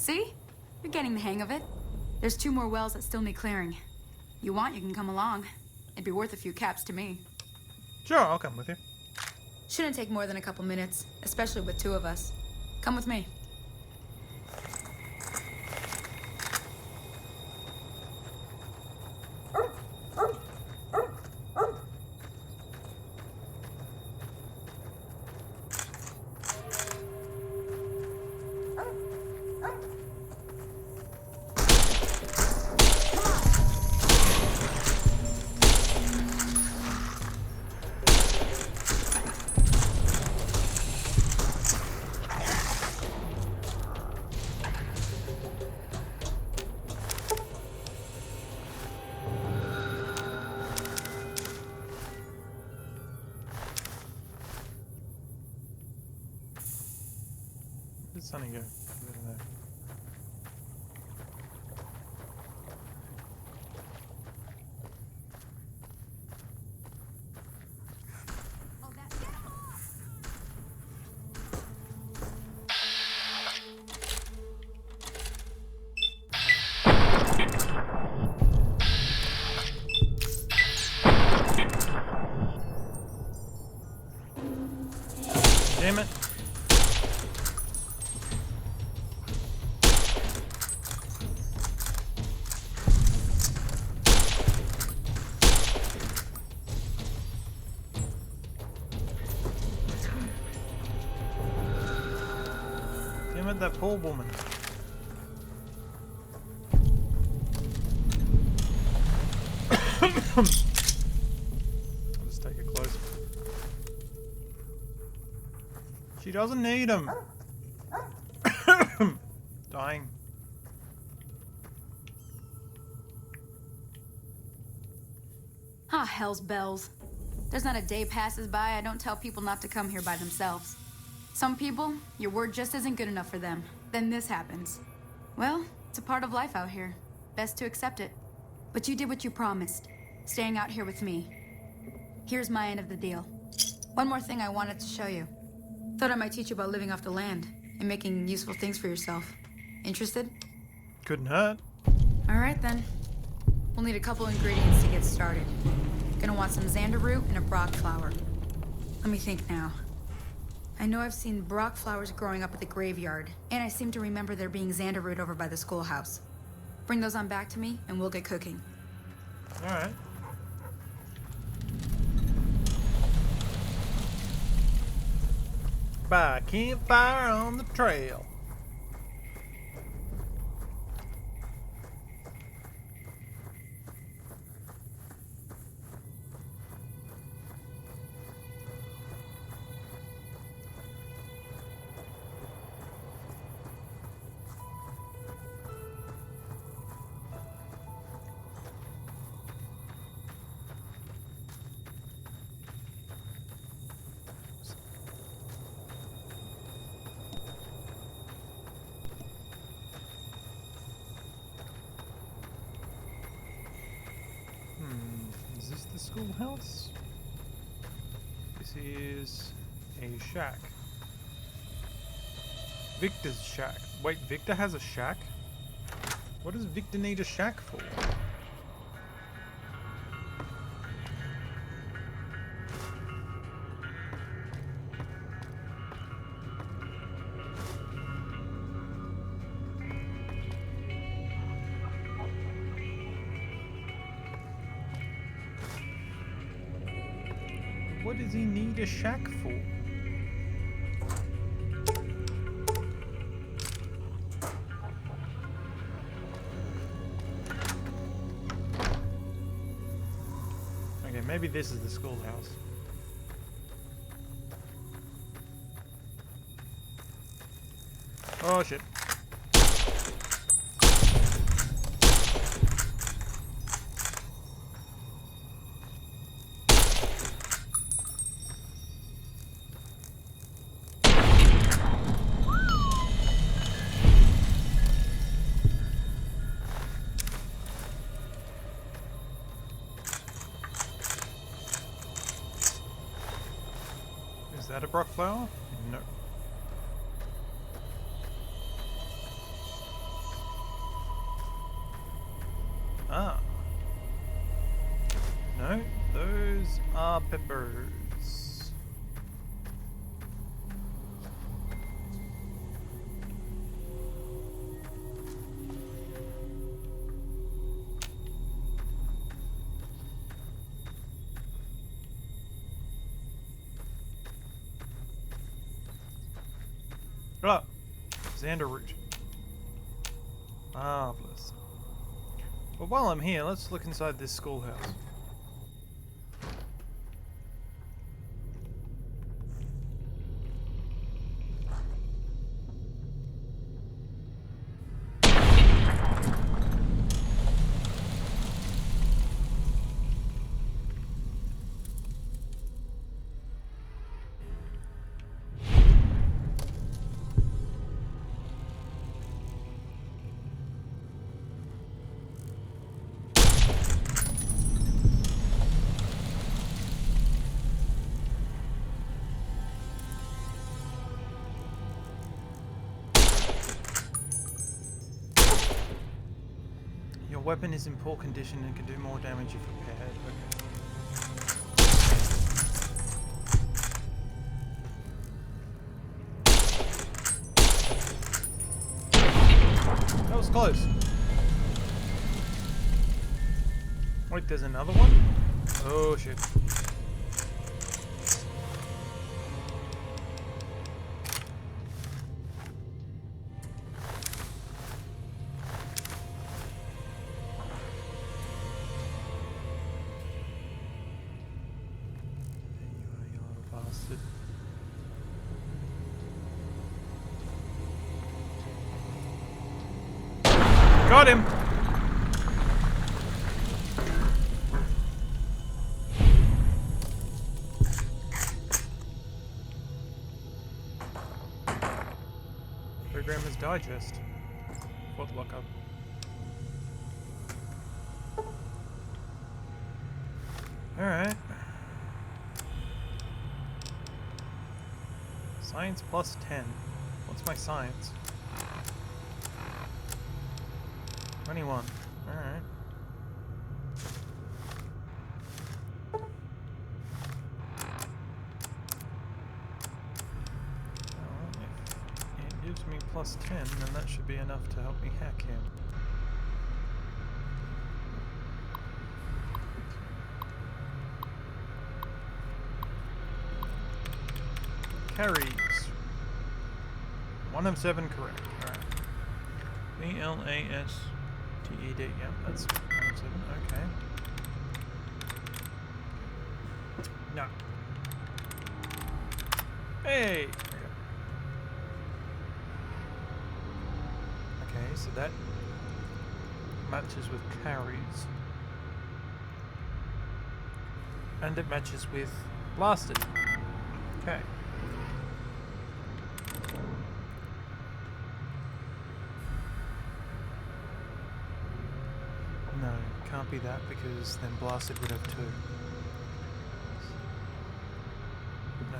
See? You're getting the hang of it. There's 2 more wells that still need clearing. You want, you can come along. It'd be worth a few caps to me. Sure, I'll come with you. Shouldn't take more than a couple minutes, especially with 2 of us. Come with me. Sunny go? Over there. Damn it. Damn it, that poor woman. I'll just take it close. She doesn't need him. Dying. Ah, hell's bells. There's not a day passes by I don't tell people not to come here by themselves. Some people, your word just isn't good enough for them. Then this happens. Well, it's a part of life out here. Best to accept it. But you did what you promised, staying out here with me. Here's my end of the deal. One more thing I wanted to show you. Thought I might teach you about living off the land and making useful things for yourself. Interested? Couldn't hurt. All right then. We'll need a couple ingredients to get started. Gonna want some xander root and a brock flower. Let me think now. I know I've seen brock flowers growing up at the graveyard, and I seem to remember there being xander root over by the schoolhouse. Bring those on back to me, and we'll get cooking. All right. By a campfire on the trail. Is this the schoolhouse? This is a shack. Victor's shack. Wait, Victor has a shack? What does Victor need a shack for? What does he need a shack for? Okay, maybe this is the schoolhouse. Oh shit. Is that a brock flower? No. Ah. No, those are peppers. Oh, xander root. Marvelous. Well, while I'm here, let's look inside this schoolhouse. Your weapon is in poor condition and can do more damage if repaired. Okay. That was close. Wait, there's another one? Oh shit. Got him! Programmer's Digest. What lockup? Alright. Science plus 10. What's my science? 21. Alright. If it gives me plus 10, then that should be enough to help me hack him. Carries. 1 of 7 correct. Alright. VLAS. TED, yeah, that's 1 of 7, okay. No. Hey! Okay, so that matches with carries. And it matches with blasted. Okay. No, can't be that because then blasted would have 2. No.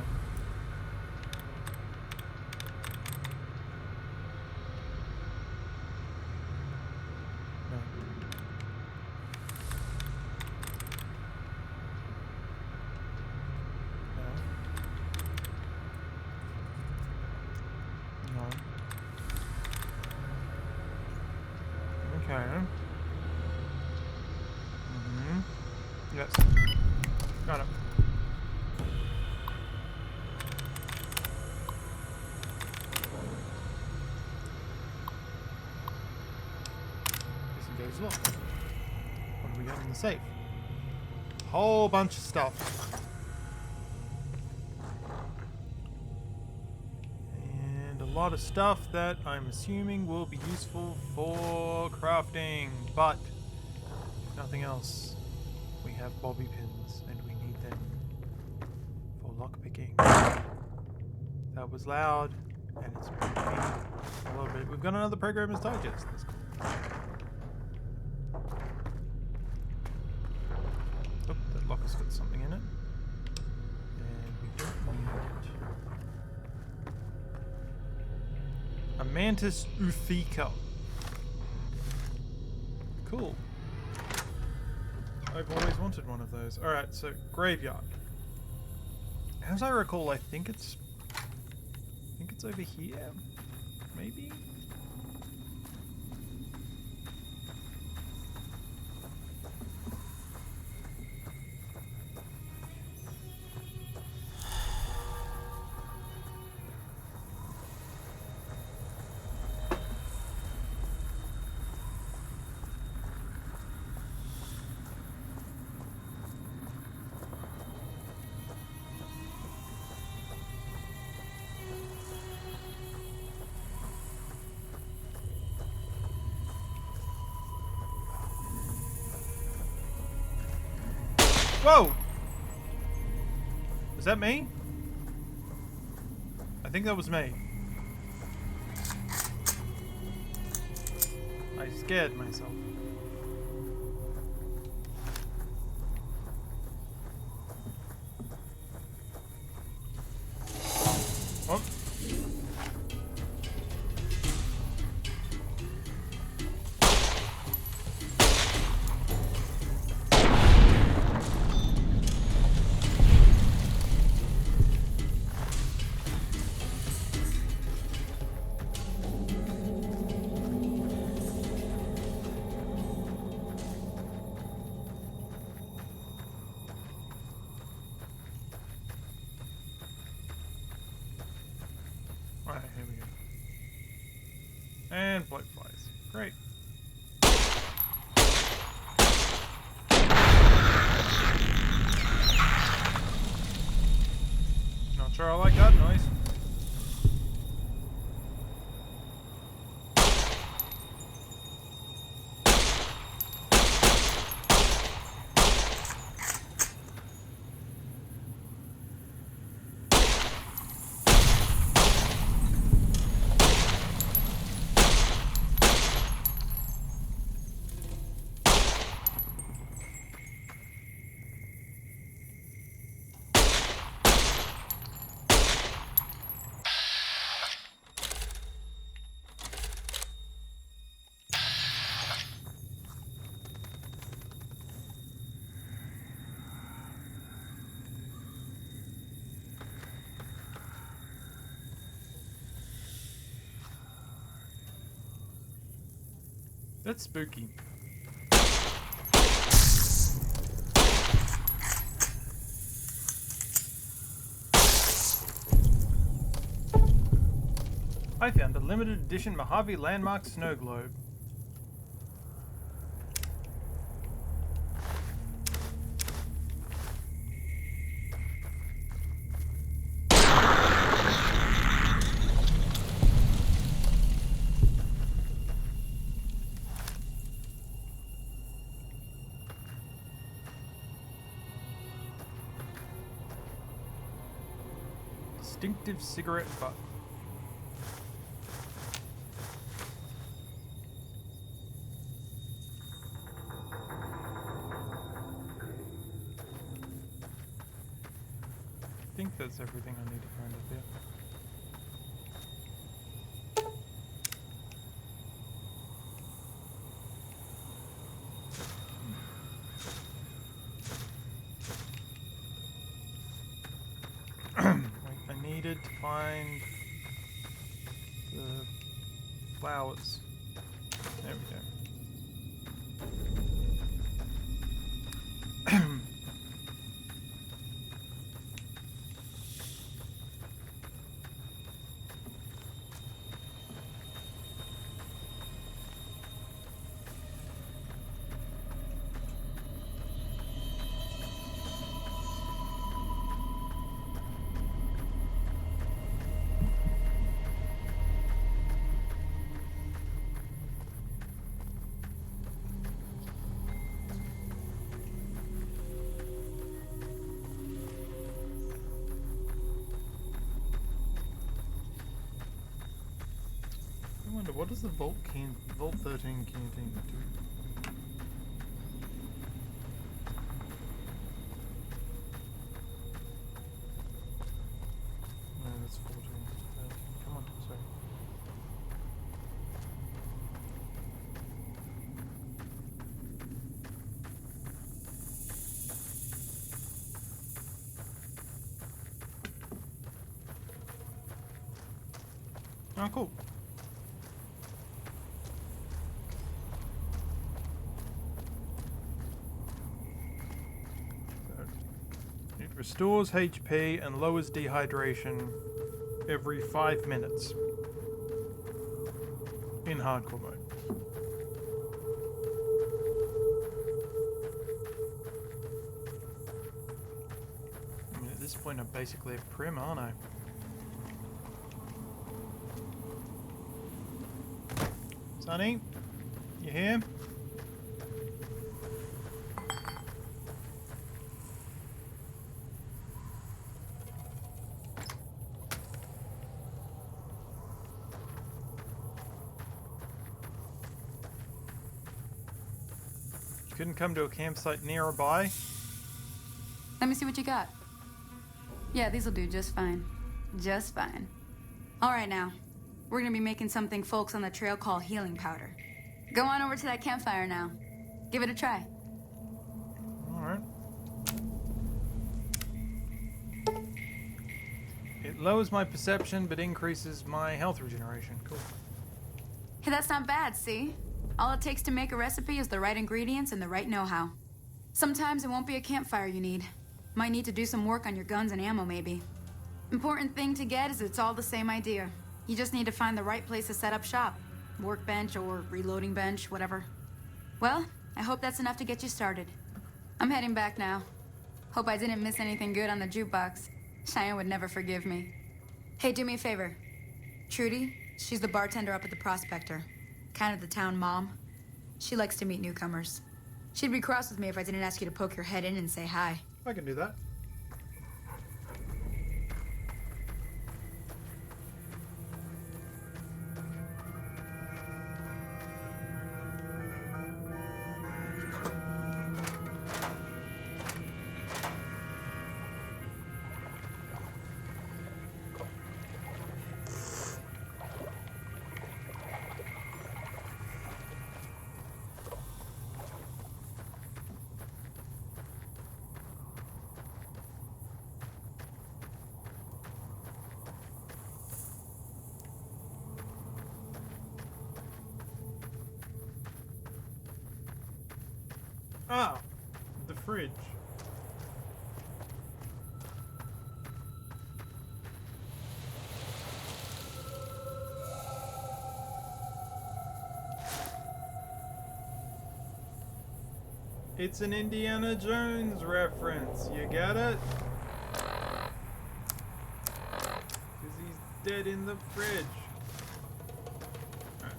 No. No. No. Okay. Yes. Got it. Disengage lock. What do we got in the safe? Whole bunch of stuff. And a lot of stuff that I'm assuming will be useful for crafting, but if nothing else, we have bobby pins and we need them for lockpicking. That was loud and it's making me a little bit. We've got another Programmer's Digest. That's cool. Oh, that lock has got something in it. And we don't need it. A Mantis Uthika. Cool. I've always wanted one of those. Alright, so graveyard. As I recall, I think it's over here. Maybe? Whoa! Was that me? I think that was me. I scared myself. Oh. Alright, here we go. And bloat flies. Great. Not sure I like that noise. That's spooky. I found a limited edition Mojave Landmark snow globe. Distinctive cigarette butt. I think that's everything I need to find up here. Needed to find the flowers. There we go. I wonder, what does the Vault 13 canteen do? No, that's 14. 13. Come on, sorry. Oh, cool. It restores HP and lowers dehydration every 5 minutes in hardcore mode. I mean, at this point I'm basically a prim, aren't I? Sonny, you here? Couldn't come to a campsite nearby? Let me see what you got. Yeah, these'll do just fine. Just fine. All right, now. We're gonna be making something folks on the trail call healing powder. Go on over to that campfire now. Give it a try. Alright. It lowers my perception but increases my health regeneration. Cool. Hey, that's not bad, see? All it takes to make a recipe is the right ingredients and the right know-how. Sometimes it won't be a campfire you need. Might need to do some work on your guns and ammo, maybe. Important thing to get is it's all the same idea. You just need to find the right place to set up shop. Workbench or reloading bench, whatever. Well, I hope that's enough to get you started. I'm heading back now. Hope I didn't miss anything good on the jukebox. Cheyenne would never forgive me. Hey, do me a favor. Trudy, she's the bartender up at the Prospector. Kind of the town mom. She likes to meet newcomers. She'd be cross with me if I didn't ask you to poke your head in and say hi. I can do that. Ah, the fridge. It's an Indiana Jones reference. You get it? Because he's dead in the fridge. Right.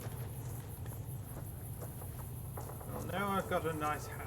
Well, now I've got a nice hat.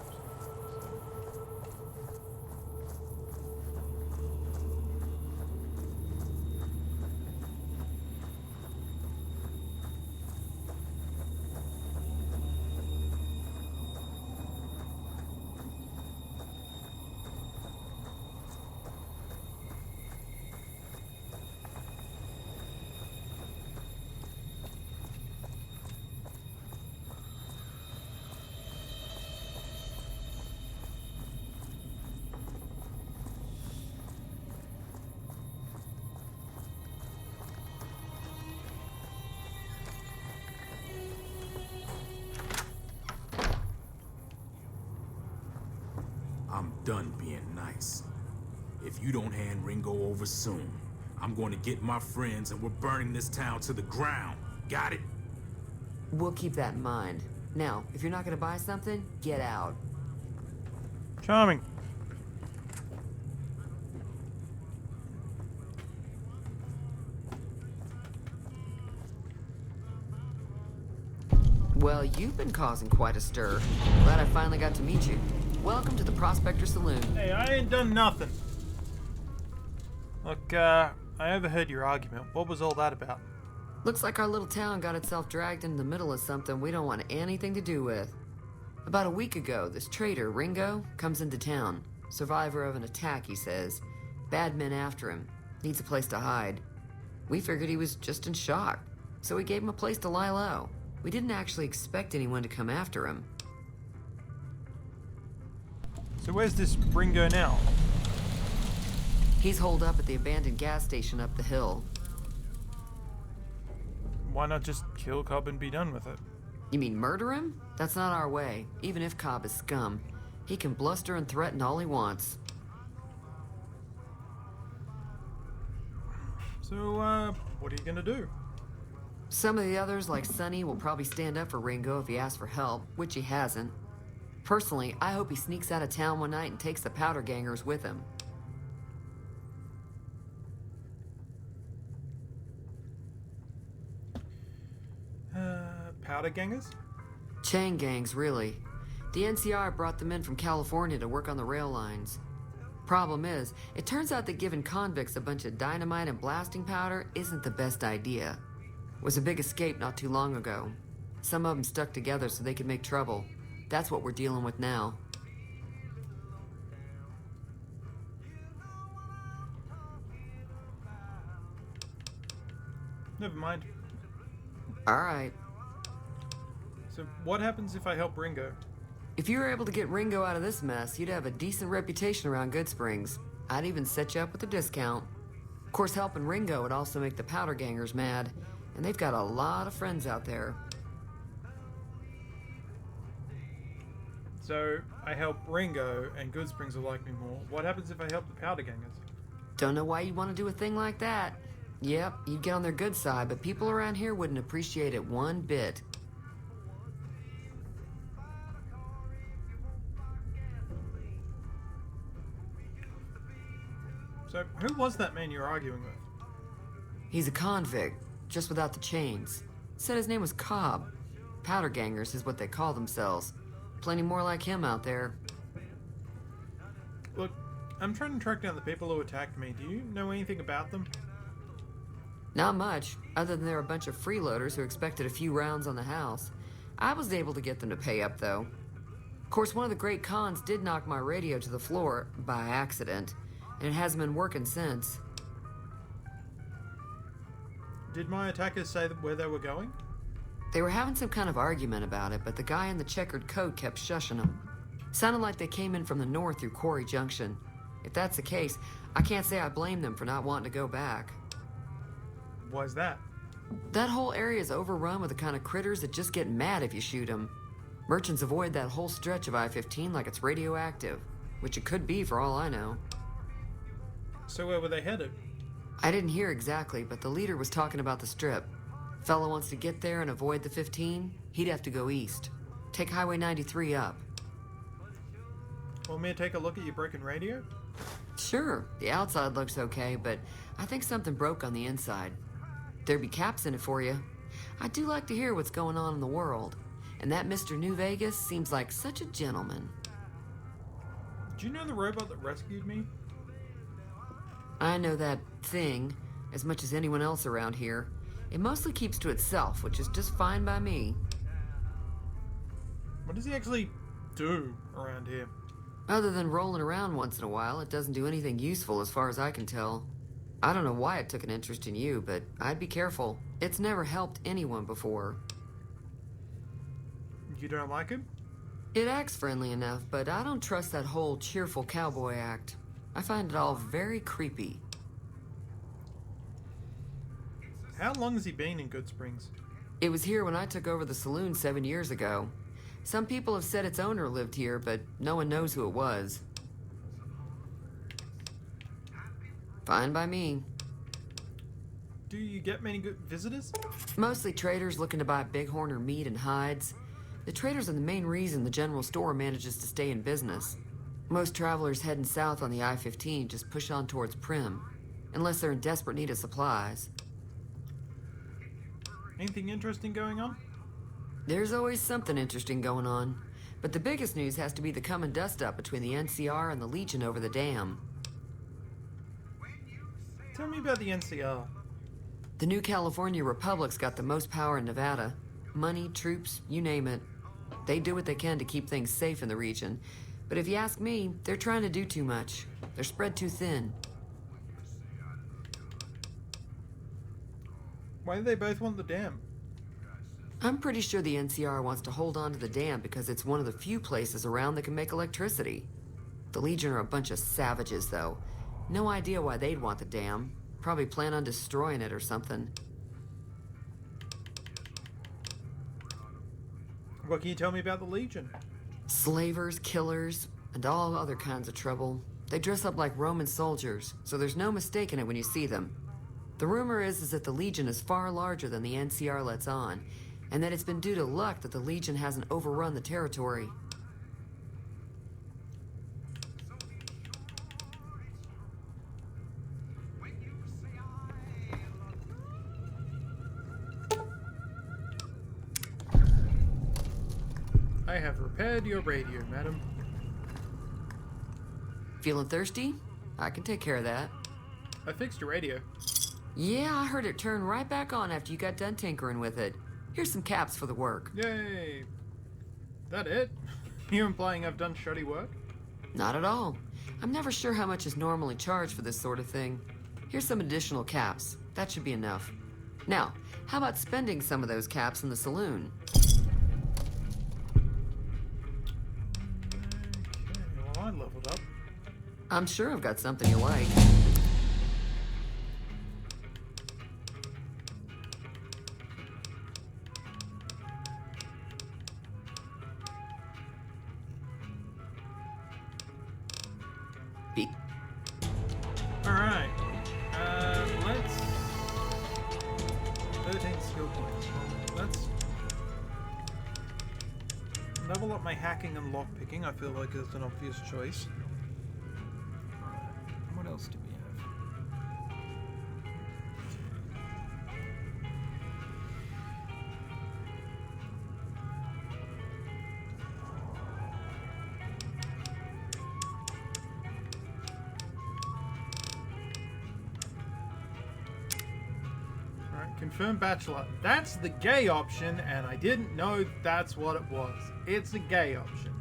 I'm done being nice. If you don't hand Ringo over soon, I'm going to get my friends and we're burning this town to the ground. Got it? We'll keep that in mind. Now, if you're not going to buy something, get out. Charming. Well, you've been causing quite a stir. Glad I finally got to meet you. Welcome to the Prospector Saloon. Hey, I ain't done nothing. Look, I overheard your argument. What was all that about? Looks like our little town got itself dragged into the middle of something we don't want anything to do with. About a week ago, this traitor, Ringo, comes into town. Survivor of an attack, he says. Bad men after him. Needs a place to hide. We figured he was just in shock, so we gave him a place to lie low. We didn't actually expect anyone to come after him. So where's this Ringo now? He's holed up at the abandoned gas station up the hill. Why not just kill Cobb and be done with it? You mean murder him? That's not our way, even if Cobb is scum. He can bluster and threaten all he wants. So, what are you gonna do? Some of the others, like Sonny, will probably stand up for Ringo if he asks for help, which he hasn't. Personally, I hope he sneaks out of town one night and takes the powder gangers with him. Powder gangers? Chain gangs, really. The NCR brought them in from California to work on the rail lines. Problem is, it turns out that giving convicts a bunch of dynamite and blasting powder isn't the best idea. It was a big escape not too long ago. Some of them stuck together so they could make trouble. That's what we're dealing with now. Never mind. All right. So what happens if I help Ringo? If you were able to get Ringo out of this mess, you'd have a decent reputation around Goodsprings. I'd even set you up with a discount. Of course, helping Ringo would also make the powder gangers mad, and they've got a lot of friends out there. So I help Ringo and Goodsprings will like me more. What happens if I help the powder gangers? Don't know why you want to do a thing like that. Yep, you'd get on their good side, but people around here wouldn't appreciate it one bit. So, who was that man you're arguing with? He's a convict, just without the chains. Said his name was Cobb. Powder gangers is what they call themselves. Plenty more like him out there. Look, I'm trying to track down the people who attacked me. Do you know anything about them? Not much, other than they're a bunch of freeloaders who expected a few rounds on the house. I was able to get them to pay up, though. Of course, one of the great cons did knock my radio to the floor, by accident, and it hasn't been working since. Did my attackers say where they were going? They were having some kind of argument about it, but the guy in the checkered coat kept shushing them. Sounded like they came in from the north through Quarry Junction. If that's the case, I can't say I blame them for not wanting to go back. Why's that? That whole area is overrun with the kind of critters that just get mad if you shoot them. Merchants avoid that whole stretch of I-15 like it's radioactive, which it could be for all I know. So where were they headed? I didn't hear exactly, but the leader was talking about the strip. Fella wants to get there and avoid the 15, he'd have to go east. Take Highway 93 up. Want me to take a look at your broken radio? Sure, the outside looks okay, but I think something broke on the inside. There'd be caps in it for you. I do like to hear what's going on in the world, and that Mr. New Vegas seems like such a gentleman. Do you know the robot that rescued me? I know that thing as much as anyone else around here. It mostly keeps to itself, which is just fine by me. What does he actually do around here? Other than rolling around once in a while, it doesn't do anything useful as far as I can tell. I don't know why it took an interest in you, but I'd be careful. It's never helped anyone before. You don't like him? It acts friendly enough, but I don't trust that whole cheerful cowboy act. I find it all very creepy. How long has he been in Goodsprings? It was here when I took over the saloon 7 years ago. Some people have said its owner lived here, but no one knows who it was. Fine by me. Do you get many good visitors? Mostly traders looking to buy bighorn or meat and hides. The traders are the main reason the general store manages to stay in business. Most travelers heading south on the I-15 just push on towards Primm, unless they're in desperate need of supplies. Anything interesting going on? There's always something interesting going on, but the biggest news has to be the coming dust-up between the NCR and the Legion over the dam. Tell me about the NCR. The New California Republic's got the most power in Nevada. Money, troops, you name it. They do what they can to keep things safe in the region, but if you ask me, they're trying to do too much. They're spread too thin. Why do they both want the dam? I'm pretty sure the NCR wants to hold on to the dam because it's one of the few places around that can make electricity. The Legion are a bunch of savages, though. No idea why they'd want the dam. Probably plan on destroying it or something. What can you tell me about the Legion? Slavers, killers, and all other kinds of trouble. They dress up like Roman soldiers, so there's no mistaking it when you see them. The rumor is that the Legion is far larger than the NCR lets on, and that it's been due to luck that the Legion hasn't overrun the territory. I have repaired your radio, madam. Feeling thirsty? I can take care of that. I fixed your radio. Yeah, I heard it turn right back on after you got done tinkering with it. Here's some caps for the work. Yay! That it? You implying I've done shoddy work? Not at all. I'm never sure how much is normally charged for this sort of thing. Here's some additional caps. That should be enough. Now, how about spending some of those caps in the saloon? Okay, well, I leveled up. I'm sure I've got something you like. Alright. Let's up my hacking and lockpicking. I feel like it's an obvious choice. What else do we have? Alright, confirm bachelor. That's the gay option, and I didn't know that's what it was. It's a gay option.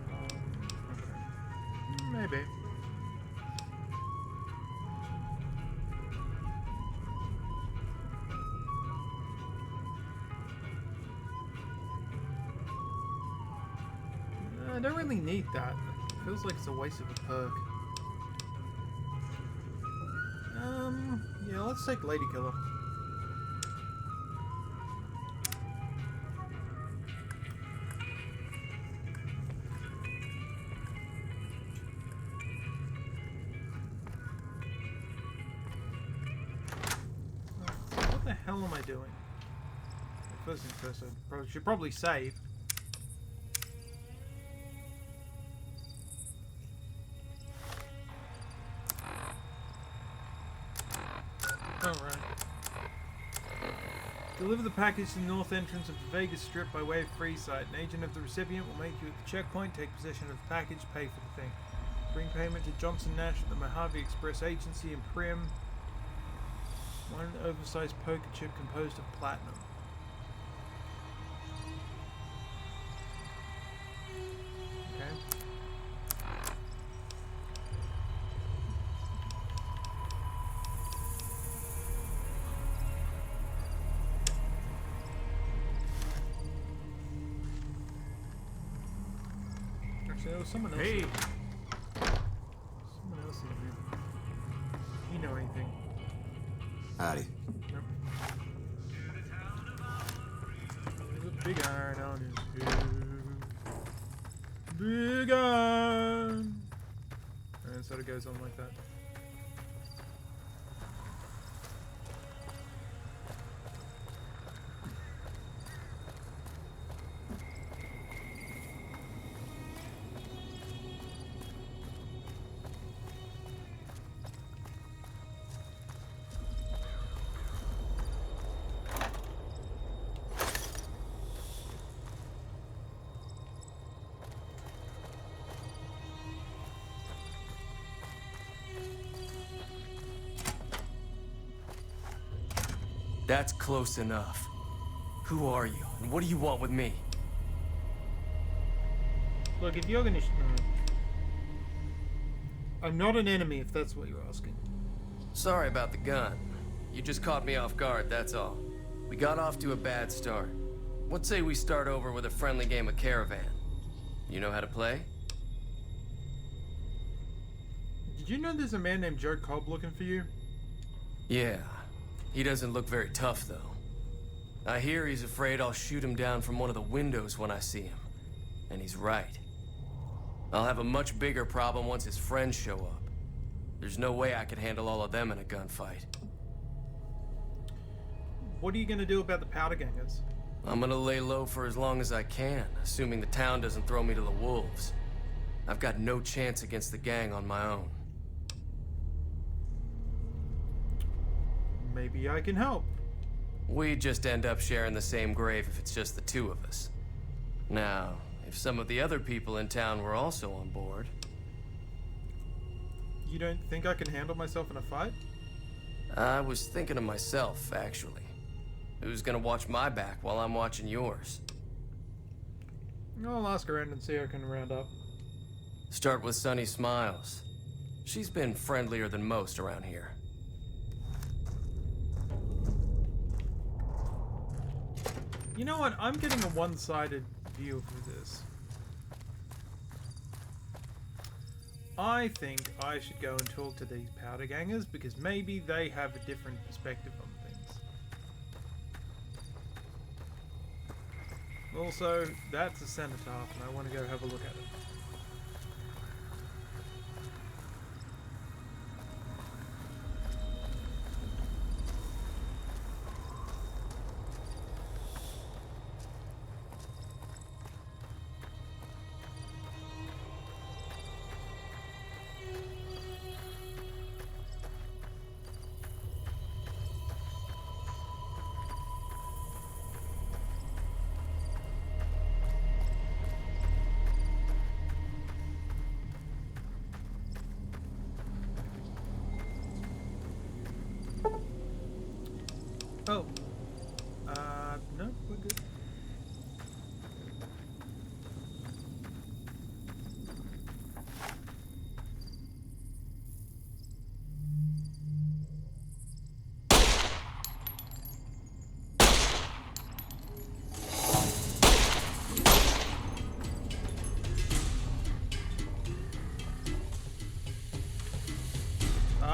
Okay. Maybe. I don't really need that. It feels like it's a waste of a perk. Yeah, let's take Lady Killer. What the hell am I doing? First things first, I should probably save. Alright. Deliver the package to the north entrance of the Vegas Strip by way of Freeside. An agent of the recipient will meet you at the checkpoint, take possession of the package, pay for the thing. Bring payment to Johnson Nash at the Mojave Express Agency in Primm. One oversized poker chip composed of platinum. Okay. Actually, there was someone else. Hey! Someone else here. You know anything? Howdy. Nope. There's a big iron on his head. Big iron! And so it goes on like that. That's close enough. Who are you, and what do you want with me? Look, if you're gonna... I'm not an enemy, if that's what you're asking. Sorry about the gun. You just caught me off guard, that's all. We got off to a bad start. What say we start over with a friendly game of Caravan? You know how to play? Did you know there's a man named Joe Cobb looking for you? Yeah. He doesn't look very tough, though. I hear he's afraid I'll shoot him down from one of the windows when I see him. And he's right. I'll have a much bigger problem once his friends show up. There's no way I could handle all of them in a gunfight. What are you gonna do about the powder gangers? I'm gonna lay low for as long as I can, assuming the town doesn't throw me to the wolves. I've got no chance against the gang on my own. Maybe I can help. We just end up sharing the same grave if it's just the two of us. Now, if some of the other people in town were also on board... You don't think I can handle myself in a fight? I was thinking of myself, actually. Who's gonna watch my back while I'm watching yours? I'll ask around and see who I can round up. Start with Sunny Smiles. She's been friendlier than most around here. You know what? I'm getting a one-sided view of this. I think I should go and talk to these powder gangers because maybe they have a different perspective on things. Also, that's a cenotaph and I want to go have a look at it.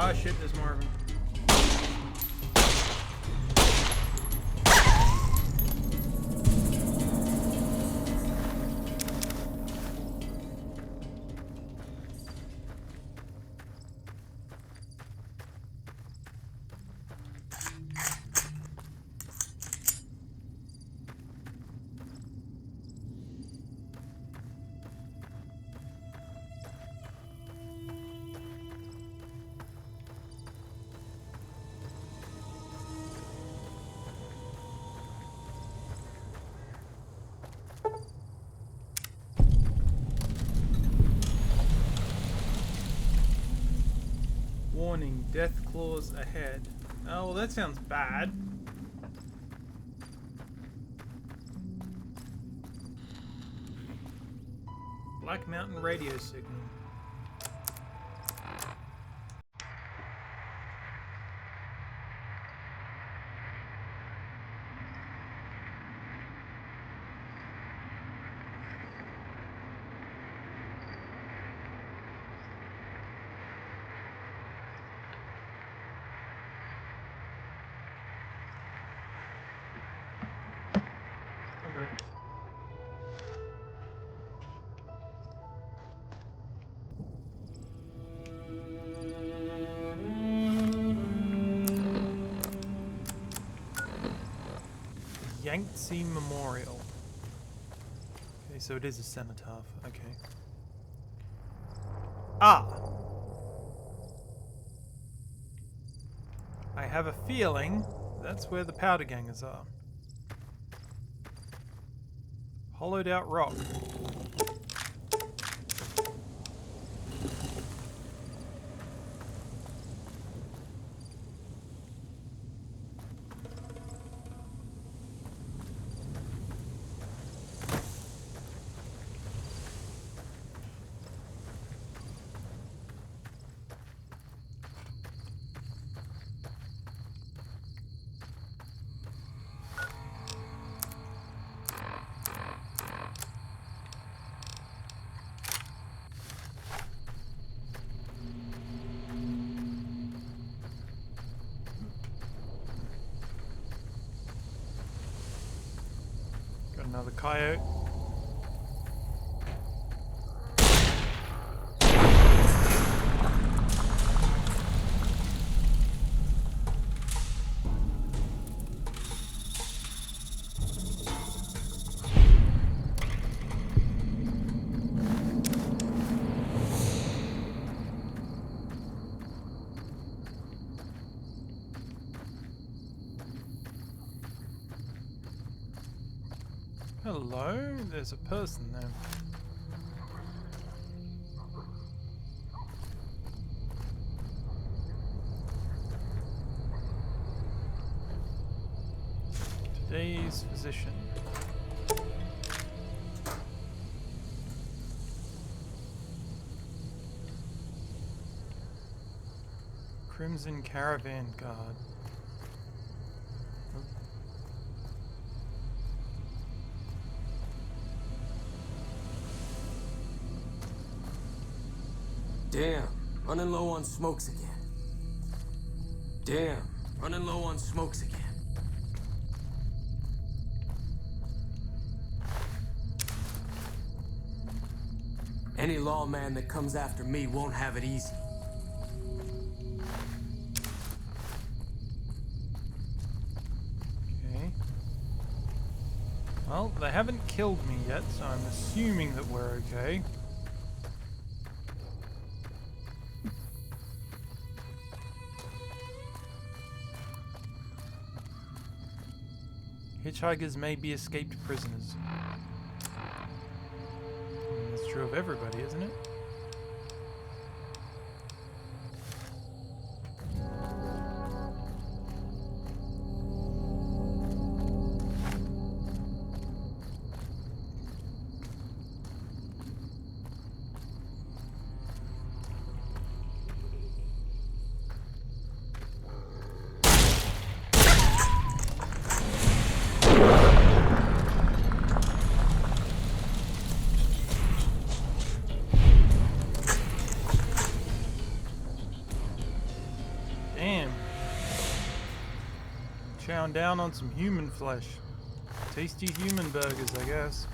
Ah, shit, there's more of them. Warning, death claws ahead. Oh, well, that sounds bad. Black Mountain radio signal. Yangtze Memorial. Okay, so it is a cenotaph. Okay. Ah! I have a feeling that's where the powder gangers are. Hollowed out rock. Another coyote. Hello? There's a person there. Today's physician. Crimson Caravan Guard. Damn, running low on smokes again. Damn, running low on smokes again. Any lawman that comes after me won't have it easy. Okay. Well, they haven't killed me yet, so I'm assuming that we're okay. Hitchhikers may be escaped prisoners. That's true of everybody, isn't it? chowing down on some human flesh. Tasty human burgers, I guess.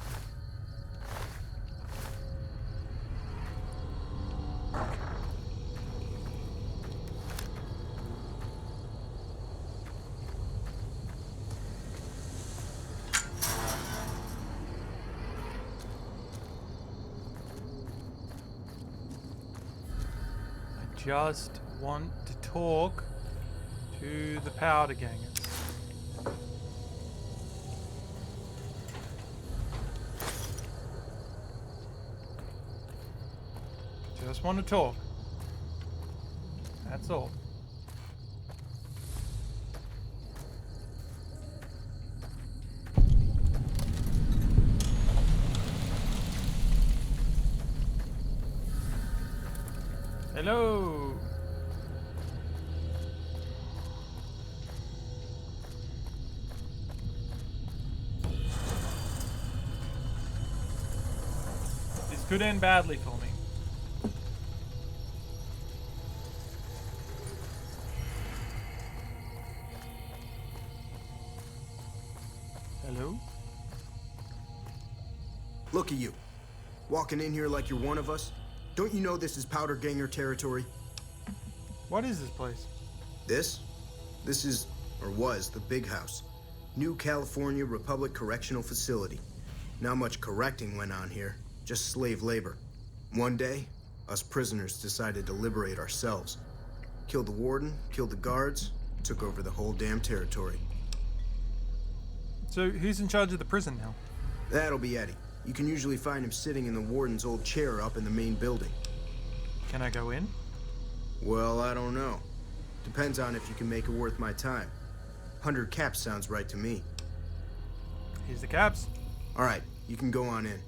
Just want to talk to the powder gangers. Just want to talk. That's all. Hello. This could end badly for me. Hello? Look at you. Walking in here like you're one of us. Don't you know this is Powder Ganger territory? What is this place? This? This is, or was, the Big House. New California Republic Correctional Facility. Not much correcting went on here, just slave labor. One day, us prisoners decided to liberate ourselves. Killed the warden, killed the guards, took over the whole damn territory. So who's in charge of the prison now? That'll be Eddie. You can usually find him sitting in the warden's old chair up in the main building. Can I go in? Well, I don't know. Depends on if you can make it worth my time. 100 caps sounds right to me. Here's the caps. All right, you can go on in.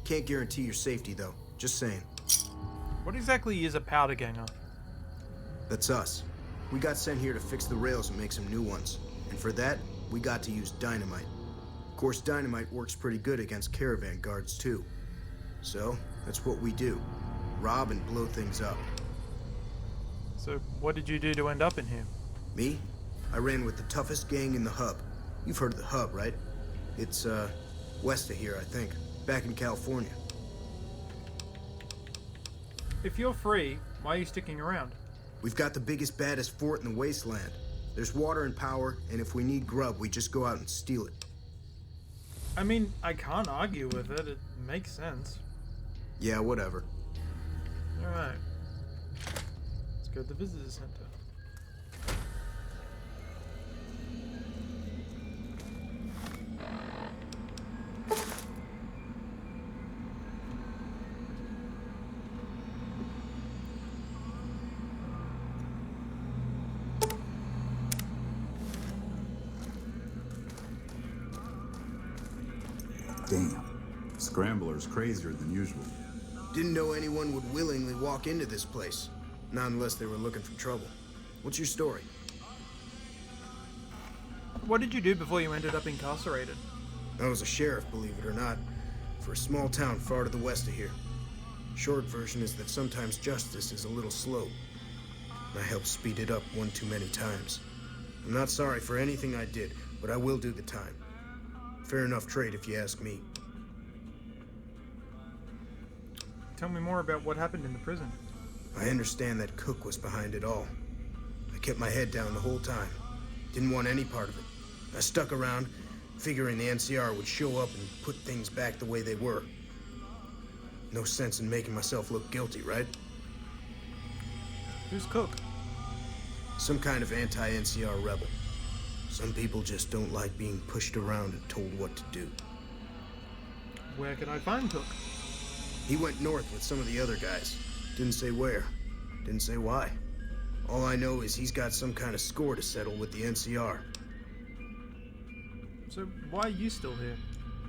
Can't guarantee your safety, though. Just saying. What exactly is a powder ganger? That's us. We got sent here to fix the rails and make some new ones. And for that, we got to use dynamite. Of course, dynamite works pretty good against caravan guards, too. So, that's what we do. Rob and blow things up. So, what did you do to end up in here? Me? I ran with the toughest gang in the Hub. You've heard of the Hub, right? It's, west of here, I think. Back in California. If you're free, why are you sticking around? We've got the biggest, baddest fort in the wasteland. There's water and power, and if we need grub, we just go out and steal it. I mean, I can't argue with it. It makes sense. Yeah, whatever. Alright. Let's go to the visitor center. Damn. Scrambler's crazier than usual. Didn't know anyone would willingly walk into this place. Not unless they were looking for trouble. What's your story? What did you do before you ended up incarcerated? I was a sheriff, believe it or not, for a small town far to the west of here. Short version is that sometimes justice is a little slow. I helped speed it up one too many times. I'm not sorry for anything I did, but I will do the time. Fair enough trade if you ask me. Tell me more about what happened in the prison. I understand that Cook was behind it all. I kept my head down the whole time. Didn't want any part of it. I stuck around, figuring the NCR would show up and put things back the way they were. No sense in making myself look guilty, right? Who's Cook? Some kind of anti-NCR rebel. Some people just don't like being pushed around and told what to do. Where can I find Cook? He went north with some of the other guys. Didn't say where. Didn't say why. All I know is he's got some kind of score to settle with the NCR. So why are you still here?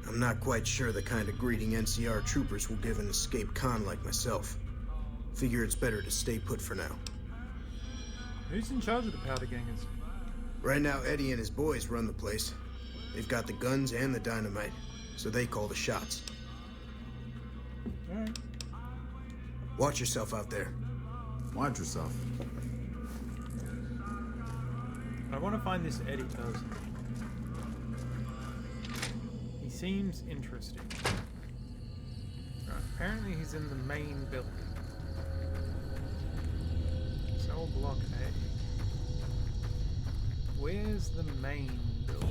I'm not quite sure the kind of greeting NCR troopers will give an escaped con like myself. Figure it's better to stay put for now. Who's in charge of the powder gangers? Right now, Eddie and his boys run the place. They've got the guns and the dynamite, so they call the shots. Alright. Watch yourself out there. Watch yourself. I want to find this Eddie person. seems interesting. Right, apparently he's in the main building. Cell block A. Where's the main building?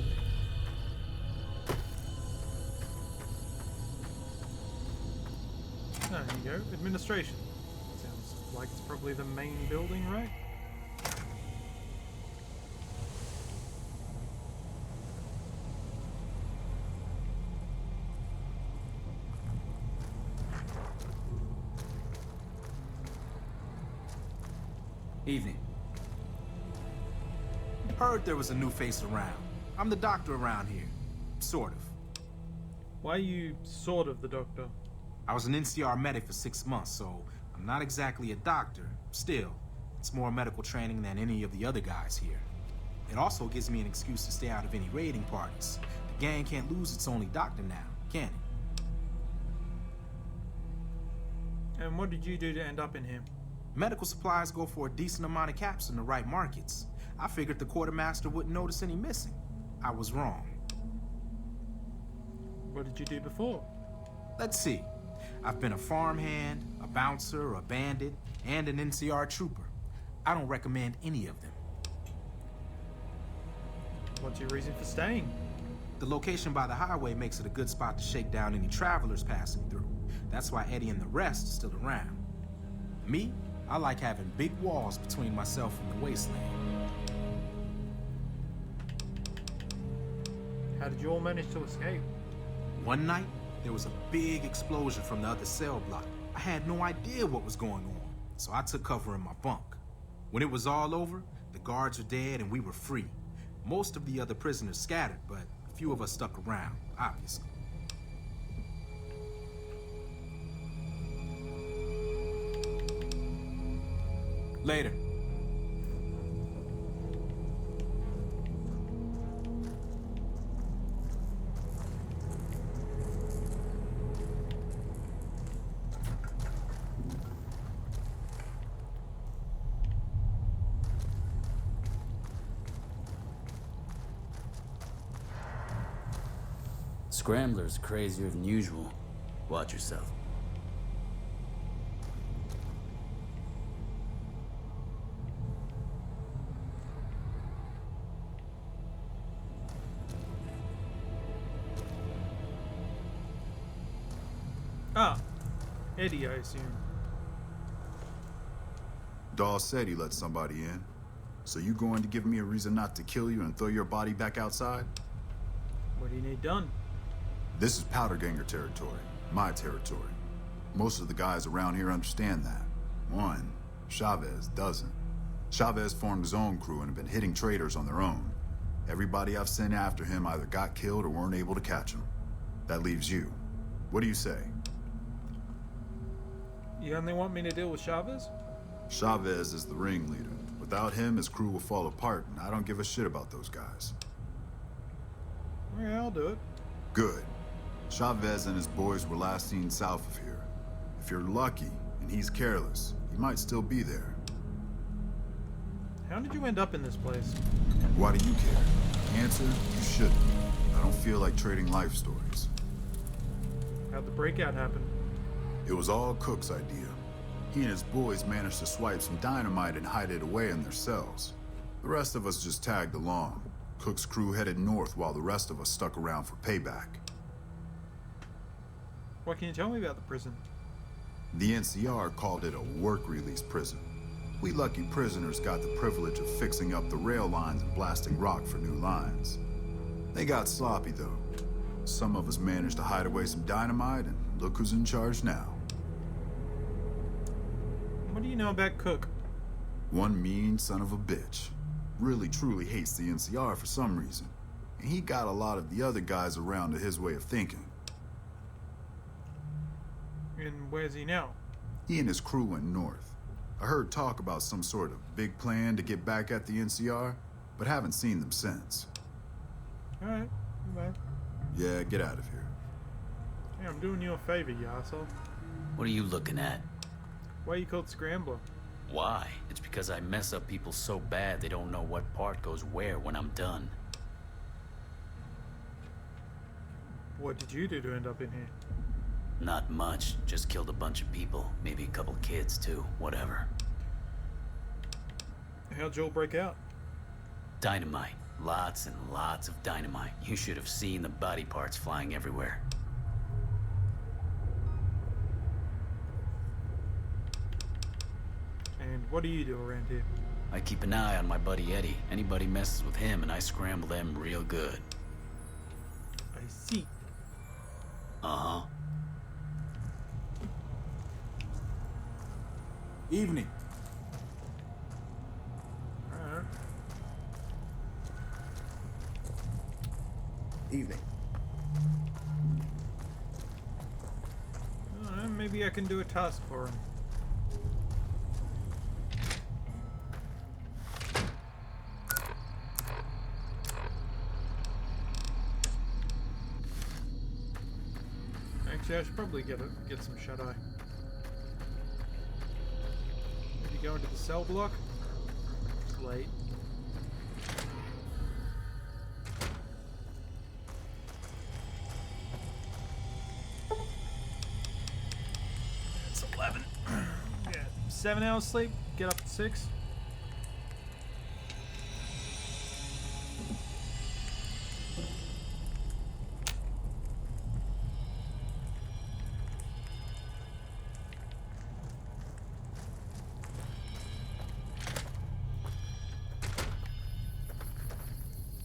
There you go. Administration. Sounds like it's probably the main building, right? Evening. Heard there was a new face around. I'm the doctor around here. Sort of. Why are you sort of the doctor? I was an NCR medic for 6 months, so I'm not exactly a doctor. Still, it's more medical training than any of the other guys here. It also gives me an excuse to stay out of any raiding parties. The gang can't lose its only doctor now, can it? And what did you do to end up in here? Medical supplies go for a decent amount of caps in the right markets. I figured the quartermaster wouldn't notice any missing. I was wrong. What did you do before? Let's see. I've been a farmhand, a bouncer, a bandit, and an NCR trooper. I don't recommend any of them. What's your reason for staying? The location by the highway makes it a good spot to shake down any travelers passing through. That's why Eddie and the rest are still around. Me, I like having big walls between myself and the wasteland. How did you all manage to escape? One night, there was a big explosion from the other cell block. I had no idea what was going on, so I took cover in my bunk. When it was all over, the guards were dead and we were free. Most of the other prisoners scattered, but a few of us stuck around, obviously. Later. Scrambler's crazier than usual. Watch yourself. Ah, Eddie, I assume. Dawes said he let somebody in. So you going to give me a reason not to kill you and throw your body back outside? What do you need done? This is Powder Ganger territory, my territory. Most of the guys around here understand that. One, Chavez doesn't. Chavez formed his own crew and have been hitting traitors on their own. Everybody I've sent after him either got killed or weren't able to catch him. That leaves you. What do you say? You only want me to deal with Chavez? Chavez is the ringleader. Without him, his crew will fall apart, and I don't give a shit about those guys. Yeah, I'll do it. Good. Chavez and his boys were last seen south of here. If you're lucky, and he's careless, he might still be there. How did you end up in this place? Why do you care? Answer, you shouldn't. I don't feel like trading life stories. How'd the breakout happen? It was all Cook's idea. He and his boys managed to swipe some dynamite and hide it away in their cells. The rest of us just tagged along. Cook's crew headed north while the rest of us stuck around for payback. What can you tell me about the prison? The NCR called it a work-release prison. We lucky prisoners got the privilege of fixing up the rail lines and blasting rock for new lines. They got sloppy, though. Some of us managed to hide away some dynamite, and look who's in charge now. What do you know about Cook? One mean son of a bitch. Really truly hates the NCR for some reason. And he got a lot of the other guys around to his way of thinking. And where's he now? He and his crew went north. I heard talk about some sort of big plan to get back at the NCR, but haven't seen them since. Alright, goodbye. Yeah, get out of here. Hey, I'm doing you a favor, you asshole. What are you looking at? Why are you called Scrambler? Why? It's because I mess up people so bad they don't know what part goes where when I'm done. What did you do to end up in here? Not much. Just killed a bunch of people. Maybe a couple kids, too. Whatever. How'd Joel break out? Dynamite. Lots and lots of dynamite. You should have seen the body parts flying everywhere. And what do you do around here? I keep an eye on my buddy Eddie. Anybody messes with him and I scramble them real good. I see. Uh-huh. Evening. Alright. Evening. Maybe I can do a task for him. Actually, I should probably get some shut-eye. Maybe go into the cell block. It's late. It's 11. Yeah, 7 hours sleep. Get up at 6.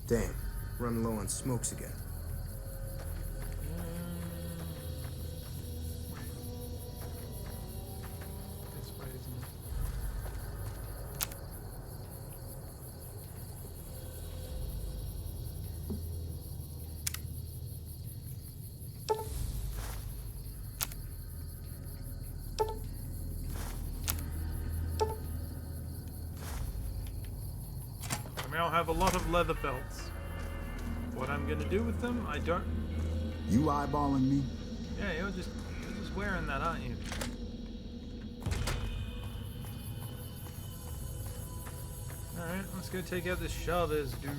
Damn, running low on smokes again. This way, isn't it? I now have a lot of leather belts. What I'm gonna do with them, I don't. You eyeballing me? Yeah, you're just wearing that, aren't you? Alright, let's go take out this Chavez dude.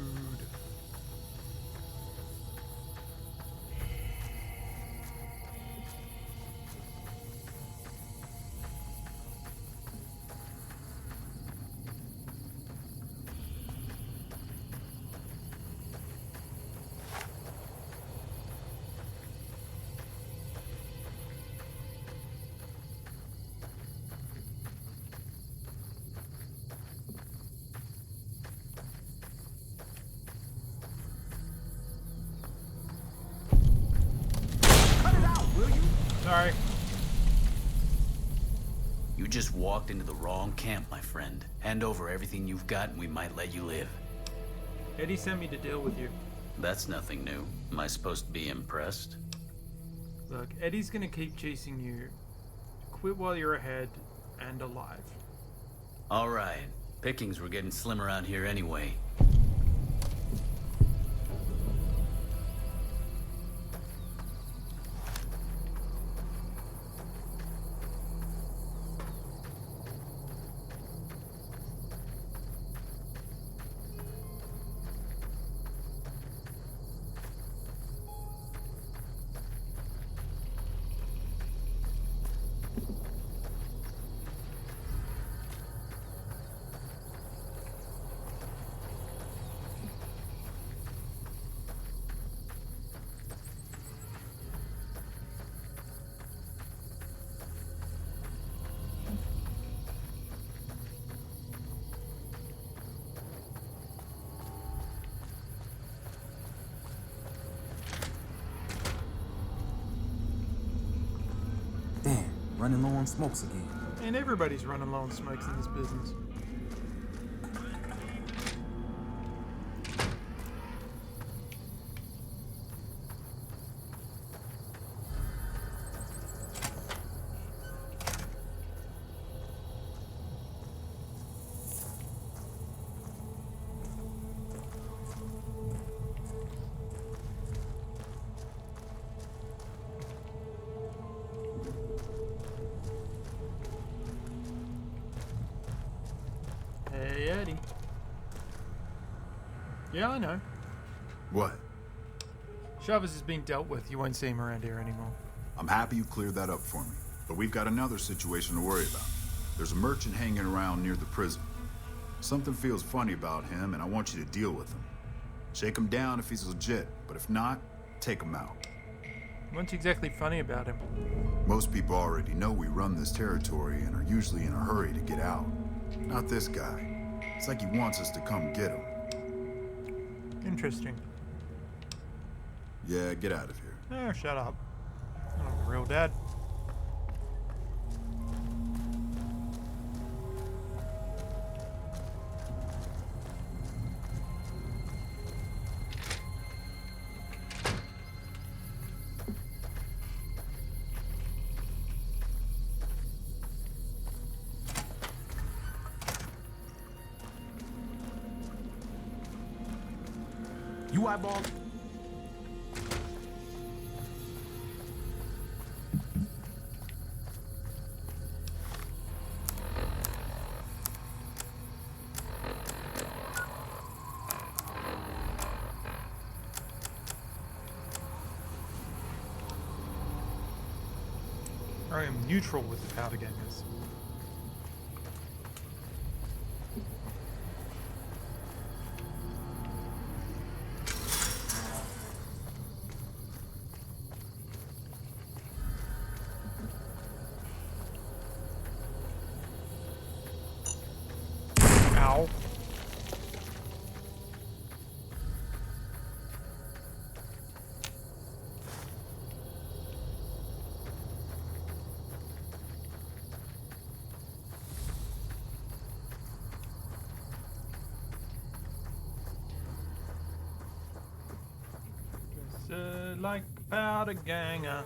Sorry. You just walked into the wrong camp, my friend. Hand over everything you've got and we might let you live. Eddie sent me to deal with you. That's nothing new. Am I supposed to be impressed? Look, Eddie's gonna keep chasing you. Quit while you're ahead and alive. Alright. Pickings were getting slim around here anyway. Damn, running low on smokes again. And everybody's running low on smokes in this business. Hey, Eddie. Yeah, I know. What? Chavez has been dealt with. You won't see him around here anymore. I'm happy you cleared that up for me. But we've got another situation to worry about. There's a merchant hanging around near the prison. Something feels funny about him, and I want you to deal with him. Shake him down if he's legit, but if not, take him out. What's exactly funny about him? Most people already know we run this territory and are usually in a hurry to get out. Not this guy. It's like he wants us to come get him. Interesting. Yeah, get out of here. Oh, shut up. I'm a real dad. You eyeball. I am neutral with the powder gangers. Ow. Just like a powder ganger.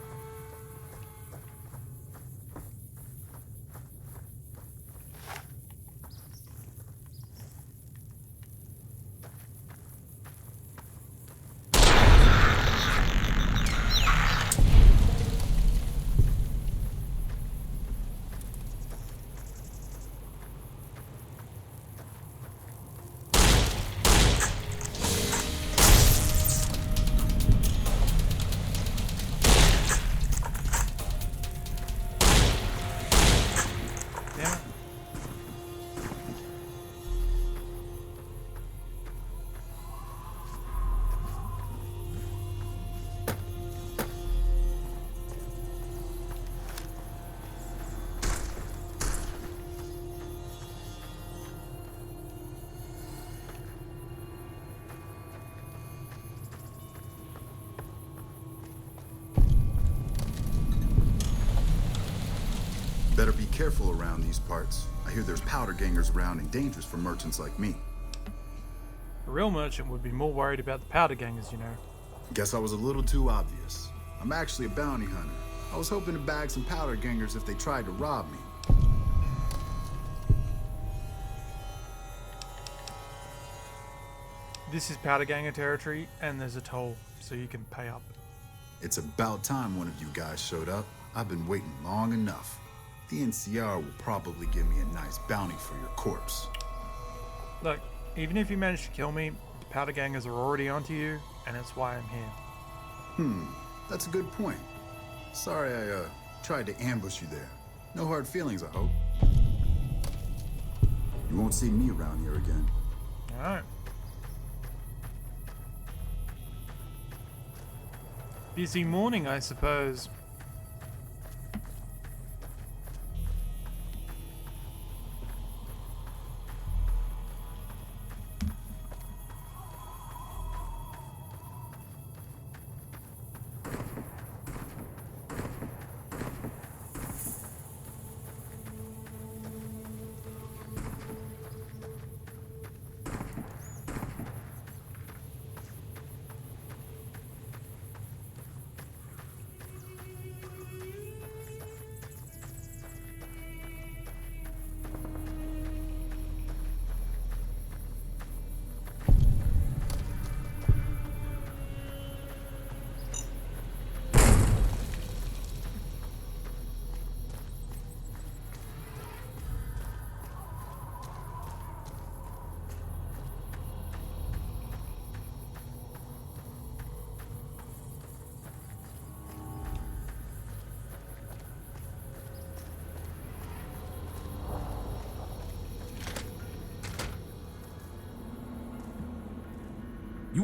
Better be careful around these parts. I hear there's powder gangers around and dangerous for merchants like me. A real merchant would be more worried about the powder gangers, you know. Guess I was a little too obvious. I'm actually a bounty hunter. I was hoping to bag some powder gangers if they tried to rob me. This is powder ganger territory, and there's a toll, so you can pay up. It's about time one of you guys showed up. I've been waiting long enough. The NCR will probably give me a nice bounty for your corpse. Look, even if you manage to kill me, the powder gangers are already onto you, and that's why I'm here. That's a good point. Sorry I tried to ambush you there. No hard feelings, I hope. You won't see me around here again. Alright. Busy morning, I suppose.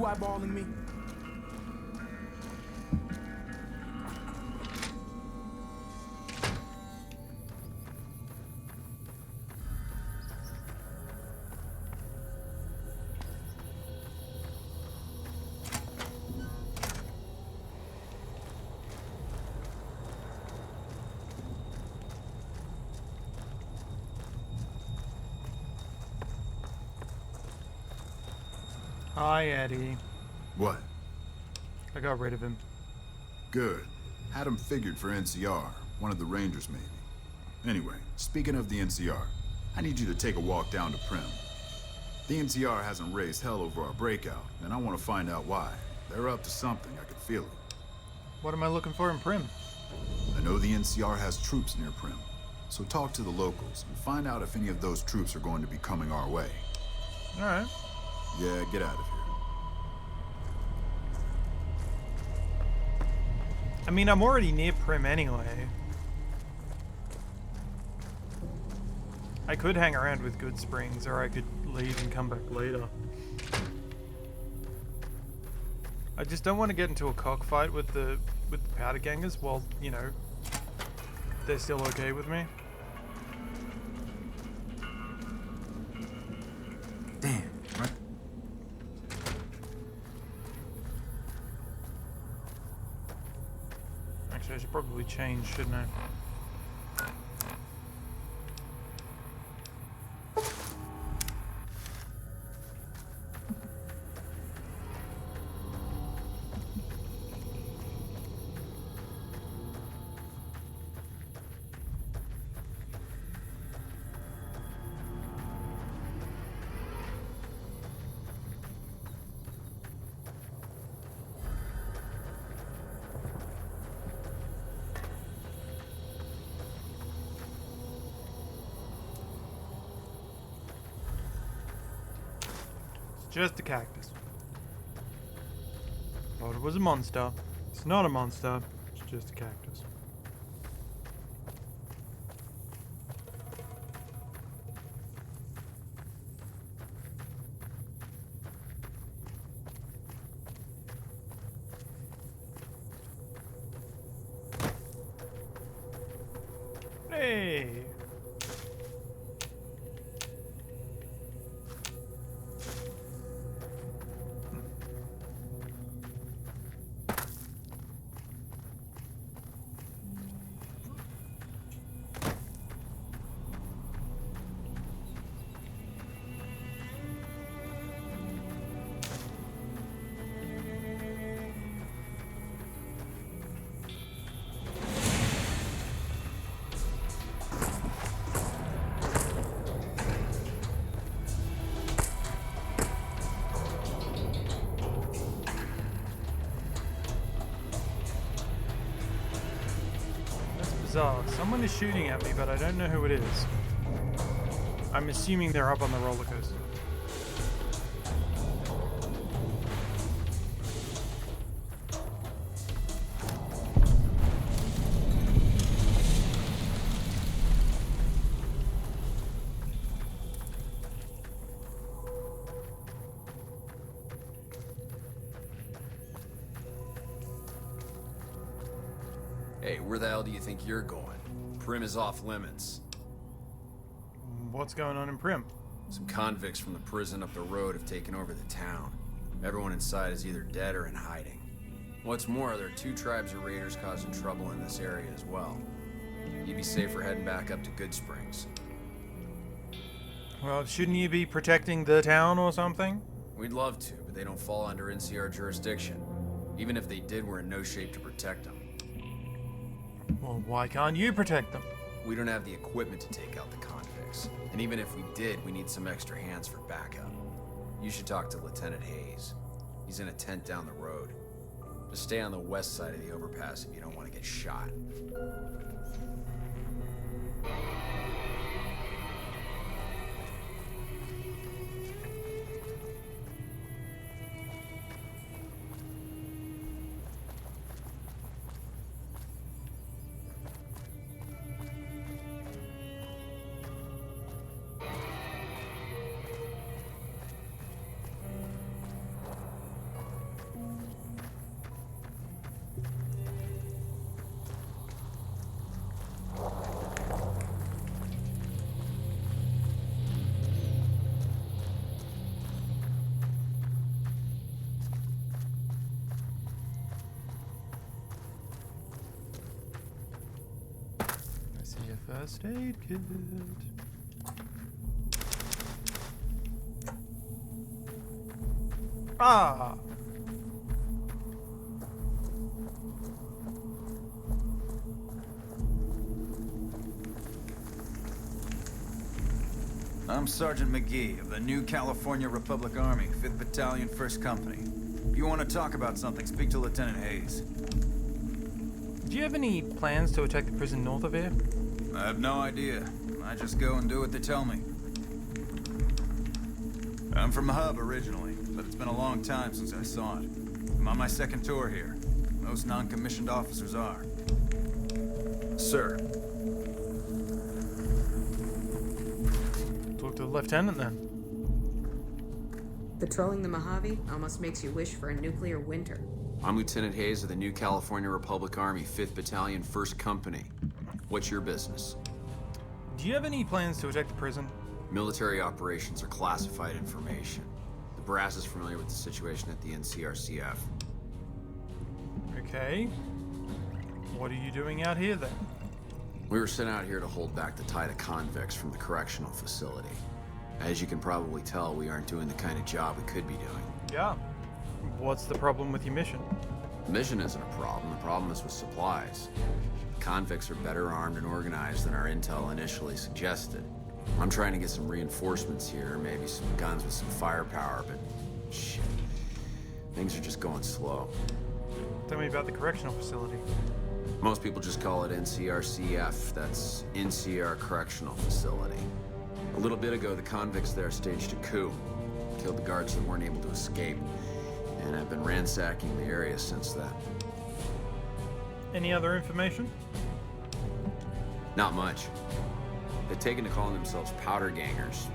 You eyeballing me? Hi, Eddie. What? I got rid of him. Good. Had him figured for NCR. One of the Rangers, maybe. Anyway, speaking of the NCR, I need you to take a walk down to Primm. The NCR hasn't raised hell over our breakout, and I want to find out why. They're up to something, I can feel it. What am I looking for in Primm? I know the NCR has troops near Primm, so talk to the locals and find out if any of those troops are going to be coming our way. Alright. Yeah, get out of here. I mean, I'm already near Primm anyway. I could hang around with Goodsprings, or I could leave and come back later. I just don't want to get into a cockfight with the powder gangers while, you know, they're still okay with me. Damn, right? Actually, I should probably change, shouldn't I? Just a cactus. Thought it was a monster. It's not a monster. It's just a cactus. Hey! Bizarre. Someone is shooting at me, but I don't know who it is. I'm assuming they're up on the roller coaster. Hey, where the hell do you think you're going? Primm is off limits. What's going on in Primm? Some convicts from the prison up the road have taken over the town. Everyone inside is either dead or in hiding. What's more, there are 2 tribes of raiders causing trouble in this area as well. You'd be safer heading back up to Goodsprings. Well, shouldn't you be protecting the town or something? We'd love to, but they don't fall under NCR jurisdiction. Even if they did, we're in no shape to protect them. Well, why can't you protect them? We don't have the equipment to take out the convicts. And even if we did, we need some extra hands for backup. You should talk to Lieutenant Hayes. He's in a tent down the road. Just stay on the west side of the overpass if you don't want to get shot. First aid kit. Ah! I'm Sergeant McGee of the New California Republic Army, 5th Battalion, 1st Company. If you want to talk about something, speak to Lieutenant Hayes. Do you have any plans to attack the prison north of here? I have no idea. I just go and do what they tell me. I'm from Hub originally, but it's been a long time since I saw it. I'm on my second tour here. Most non-commissioned officers are. Sir. Talk to the lieutenant then. Patrolling the Mojave almost makes you wish for a nuclear winter. I'm Lieutenant Hayes of the New California Republic Army, 5th Battalion, 1st Company. What's your business? Do you have any plans to attack the prison? Military operations are classified information. The brass is familiar with the situation at the NCRCF. Okay. What are you doing out here then? We were sent out here to hold back the tide of convicts from the correctional facility. As you can probably tell, we aren't doing the kind of job we could be doing. Yeah. What's the problem with your mission? The mission isn't a problem. The problem is with supplies. Convicts are better armed and organized than our intel initially suggested. I'm trying to get some reinforcements here, maybe some guns with some firepower, but shit. Things are just going slow. Tell me about the correctional facility. Most people just call it NCRCF. That's NCR Correctional Facility. A little bit ago, the convicts there staged a coup. Killed the guards that weren't able to escape. And I've been ransacking the area since then. Any other information? Not much. They've taken to calling themselves powder gangers,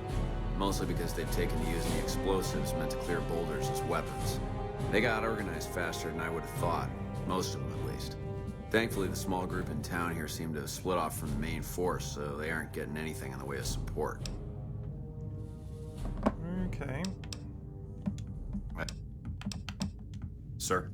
mostly because they've taken to using the explosives meant to clear boulders as weapons. They got organized faster than I would have thought, most of them at least. Thankfully, the small group in town here seem to have split off from the main force, so they aren't getting anything in the way of support. Okay. Sir?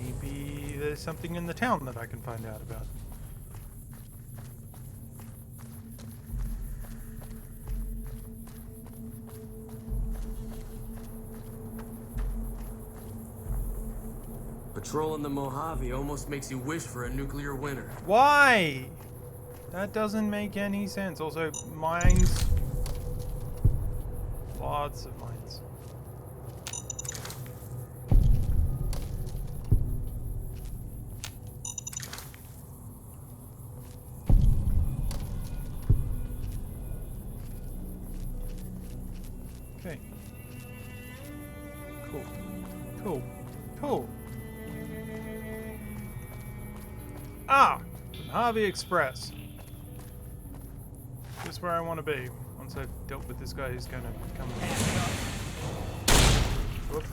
Maybe there's something in the town that I can find out about. Patrolling the Mojave almost makes you wish for a nuclear winter. Why? That doesn't make any sense. Also, mines. Lots of mines. Okay. Cool. Cool. Cool. Ah! Mojave Express. Just where I want to be once I've dealt with this guy who's gonna come and hand me up. Whoop.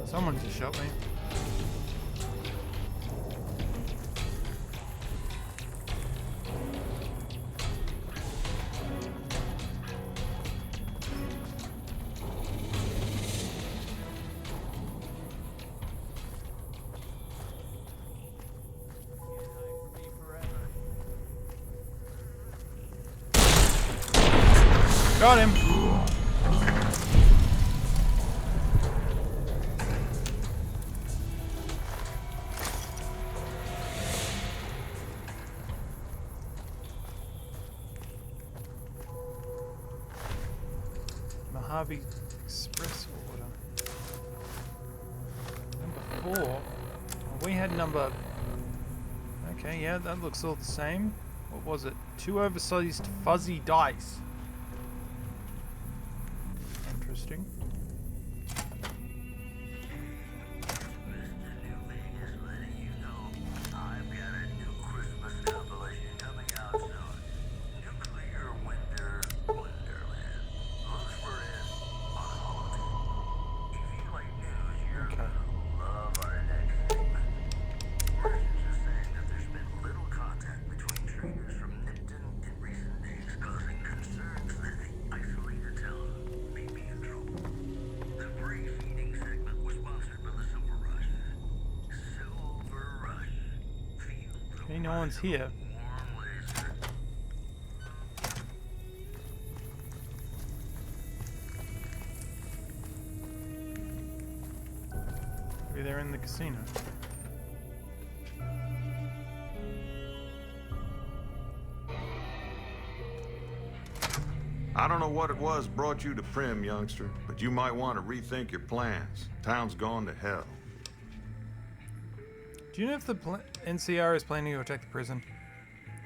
Someone just shot me. Got him. Mojave Express order. Number 4. Well, we had number... Okay, yeah, that looks all the same. What was it? 2 oversized fuzzy dice. Interesting. Okay, no one's here. Maybe they're in the casino. I don't know what it was brought you to Prim, youngster, but you might want to rethink your plans. Town's gone to hell. Do you know if the NCR is planning to attack the prison?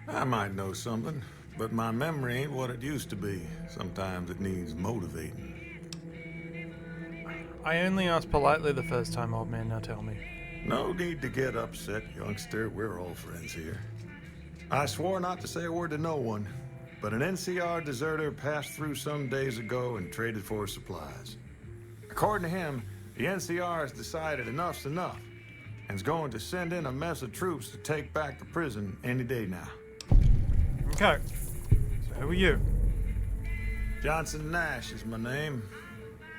I might know something, but my memory ain't what it used to be. Sometimes it needs motivating. I only asked politely the first time, old man. Now tell me. No need to get upset, youngster. We're all friends here. I swore not to say a word to no one, but an NCR deserter passed through some days ago and traded for supplies. According to him, the NCR has decided enough's enough and is going to send in a mess of troops to take back the prison any day now. Okay. So who are you? Johnson Nash is my name.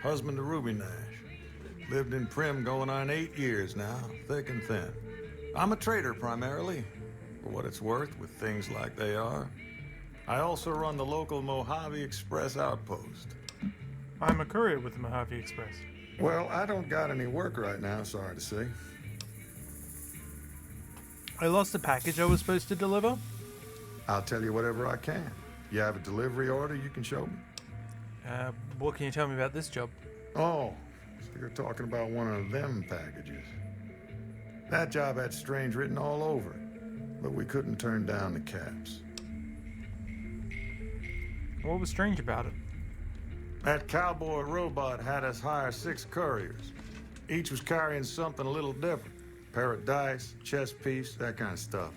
Husband to Ruby Nash. Lived in Prim going on 8 years now, thick and thin. I'm a trader primarily, for what it's worth with things like they are. I also run the local Mojave Express outpost. I'm a courier with the Mojave Express. Well, I don't got any work right now, sorry to say. I lost a package I was supposed to deliver. I'll tell you whatever I can. You have a delivery order you can show me? What can you tell me about this job? Oh, so you're talking about one of them packages. That job had Strange written all over it, but we couldn't turn down the caps. What was strange about it? That cowboy robot had us hire 6 couriers. Each was carrying something a little different. Pair of dice, chess piece, that kind of stuff.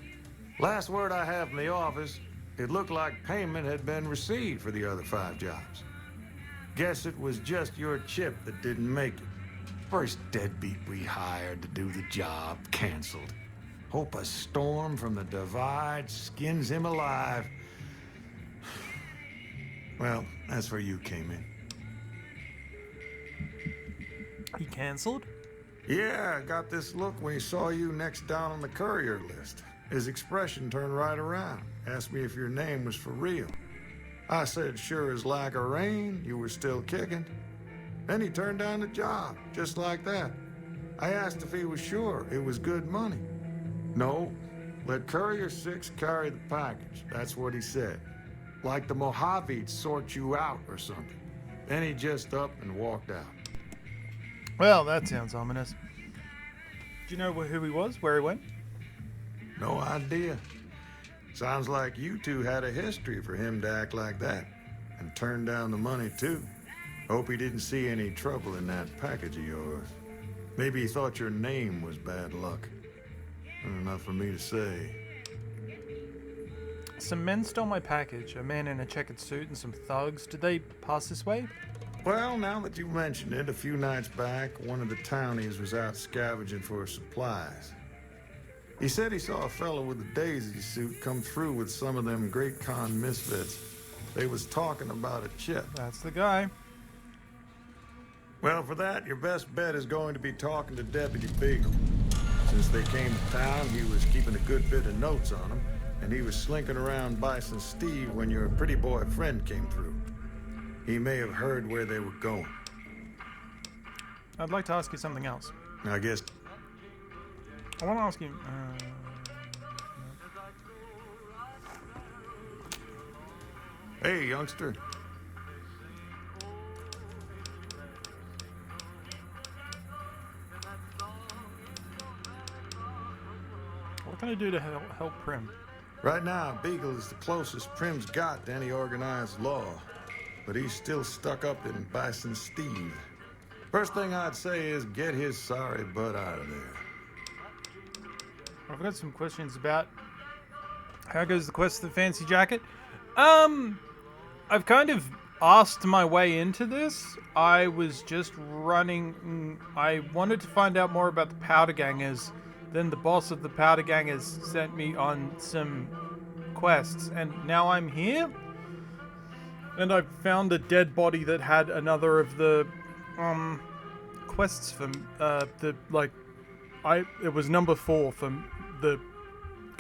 Last word I have from the office, it looked like payment had been received for the other 5 jobs. Guess it was just your chip that didn't make it. First deadbeat we hired to do the job canceled. Hope a storm from the divide skins him alive. Well, that's where you came in. He canceled? Yeah, I got this look when he saw you next down on the courier list. His expression turned right around. Asked me if your name was for real. I said, sure as like a rain, you were still kicking. Then he turned down the job, just like that. I asked if he was sure it was good money. No, let Courier 6 carry the package. That's what he said. Like the Mojave'd sort you out or something. Then he just up and walked out. Well, that sounds ominous. Do you know who he was, where he went? No idea. Sounds like you two had a history for him to act like that. And turn down the money, too. Hope he didn't see any trouble in that package of yours. Maybe he thought your name was bad luck. Enough for me to say. Some men stole my package, a man in a checkered suit and some thugs. Did they pass this way? Well, now that you mention it, a few nights back, one of the townies was out scavenging for supplies. He said he saw a fellow with a daisy suit come through with some of them Great Con misfits. They was talking about a chip. That's the guy. Well, for that, your best bet is going to be talking to Deputy Beagle. Since they came to town, he was keeping a good bit of notes on them, and he was slinking around Bison Steve when your pretty boy friend came through. He may have heard where they were going. I'd like to ask you something else. I guess... I want to ask you... Hey, youngster. What can I do to help Prim? Right now, Beagle is the closest Prim's got to any organized law, but he's still stuck up in Bison Steve. First thing I'd say is get his sorry butt out of there. I've got some questions about how goes the quest of the fancy jacket. I've kind of asked my way into this. I was just running. I wanted to find out more about the Powder Gangers. Then the boss of the Powder Gangers sent me on some quests, and now I'm here. And I found a dead body that had another of the quests from it was number 4 from the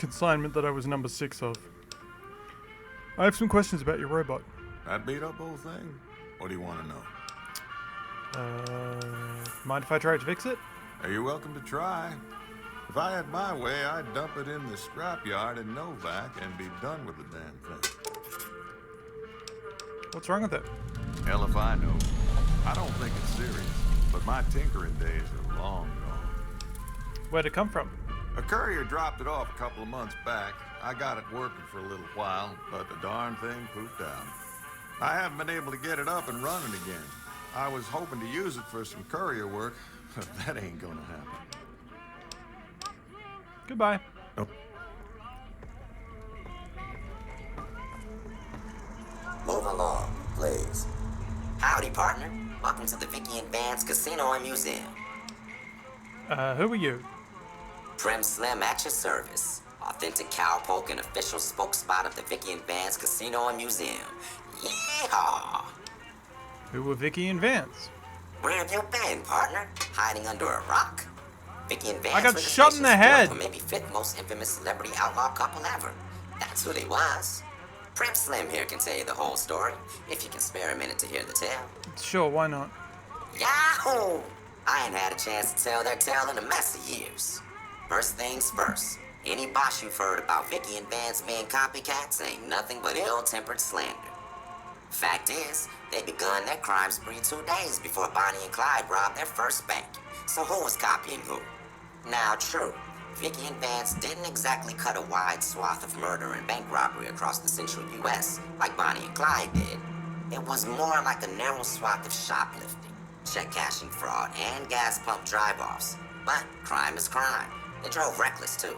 consignment that I was number 6 of. I have some questions about your robot. That beat up old thing? What do you want to know? Mind if I try to fix it? You're welcome to try. If I had my way, I'd dump it in the scrapyard in Novak and be done with the damn thing. What's wrong with it? Hell if I know. I don't think it's serious, but my tinkering days are long gone. Where'd it come from? A courier dropped it off a couple of months back. I got it working for a little while, but the darn thing pooped out. I haven't been able to get it up and running again. I was hoping to use it for some courier work, but that ain't gonna happen. Goodbye. Oh. Move along, please. Howdy, partner. Welcome to the Vicky and Vance Casino and Museum. Who are you? Prim Slim at your service. Authentic cowpoke and official spokespot of the Vicky and Vance Casino and Museum. Yeehaw! Who were Vicky and Vance? Where have you been, partner? Hiding under a rock? Vicky and Vance I got were the shot in the station's head. fourth or maybe fifth most infamous celebrity outlaw couple ever. That's who they was. Prim Slim here can tell you the whole story, if you can spare a minute to hear the tale. Sure, why not? Yahoo! I ain't had a chance to tell their tale in a mess of years. First things first, any bosh you've heard about Vicky and Vance being copycats ain't nothing but ill-tempered slander. Fact is, they begun their crime spree 2 days before Bonnie and Clyde robbed their first bank. So who was copying who? Now, true, Vicky and Vance didn't exactly cut a wide swath of murder and bank robbery across the central U.S. like Bonnie and Clyde did. It was more like a narrow swath of shoplifting, check-cashing fraud, and gas pump drive-offs. But crime is crime. They drove reckless, too.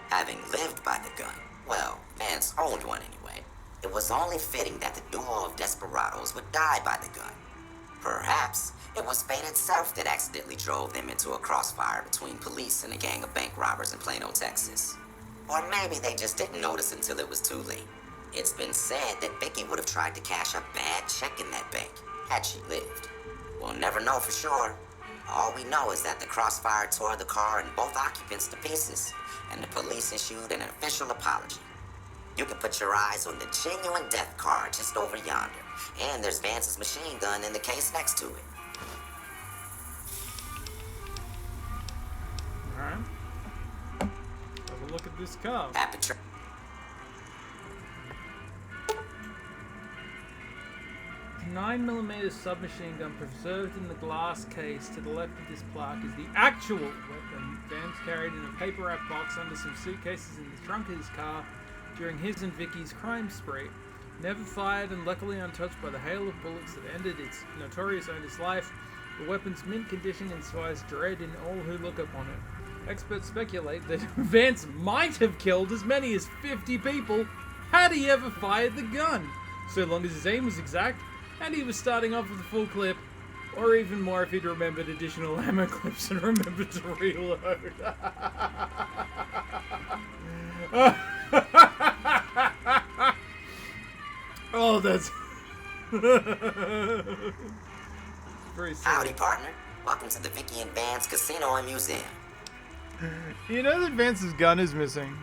Having lived by the gun, well, Vance owned one anyway, it was only fitting that the duo of desperados would die by the gun. Perhaps it was fate itself that accidentally drove them into a crossfire between police and a gang of bank robbers in Plano, Texas. Or maybe they just didn't notice until it was too late. It's been said that Vicky would have tried to cash a bad check in that bank, had she lived. We'll never know for sure. All we know is that the crossfire tore the car and both occupants to pieces, and the police issued an official apology. You can put your eyes on the genuine death card just over yonder, and there's Vance's machine gun in the case next to it. Alright. Have a look at this car. Happy 9mm submachine gun preserved in the glass case to the left of this plaque is the actual weapon Vance carried in a paper wrap box under some suitcases in the trunk of his car during his and Vicky's crime spree. Never fired and luckily untouched by the hail of bullets that ended its notorious owner's life, the weapon's mint condition inspires dread in all who look upon it. Experts speculate that Vance might have killed as many as 50 people had he ever fired the gun, so long as his aim was exact and he was starting off with a full clip, or even more if he'd remembered additional ammo clips and remembered to reload. Oh, that's very silly. Howdy, partner. Welcome to the Vicky and Vance Casino and Museum. You know that Vance's gun is missing.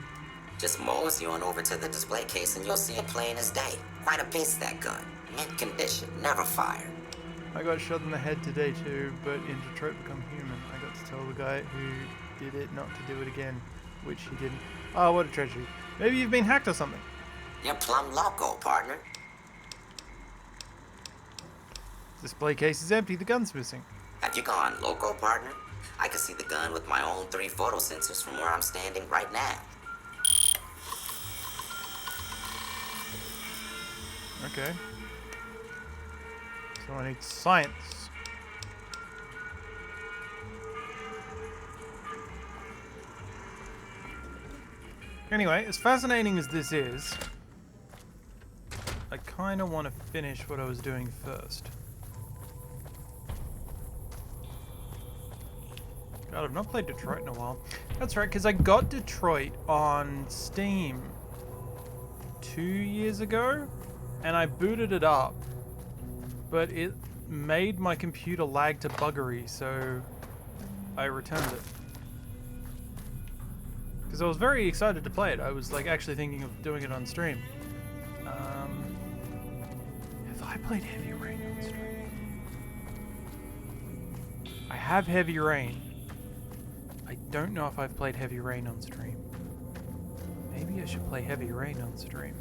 Just mosey on over to the display case and you'll see it plain as day. Quite a piece of that gun. Mint condition, never fired. I got shot in the head today too, but in Detroit Become Human, I got to tell the guy who did it not to do it again, which he didn't. Oh, what a tragedy. Maybe you've been hacked or something. You're plumb loco, partner. Display case is empty, the gun's missing. Have you gone loco, partner? I can see the gun with my own 3 photo sensors from where I'm standing right now. Okay. So I need science. Anyway, as fascinating as this is, I kind of want to finish what I was doing first. God, I've not played Detroit in a while. That's right, because I got Detroit on Steam 2 years ago, and I booted it up, but it made my computer lag to buggery, so I returned it. because I was very excited to play it. I was like actually thinking of doing it on stream. Have I played Heavy Rain on stream? I have Heavy Rain. I don't know if I've played Heavy Rain on stream. Maybe I should play Heavy Rain on stream.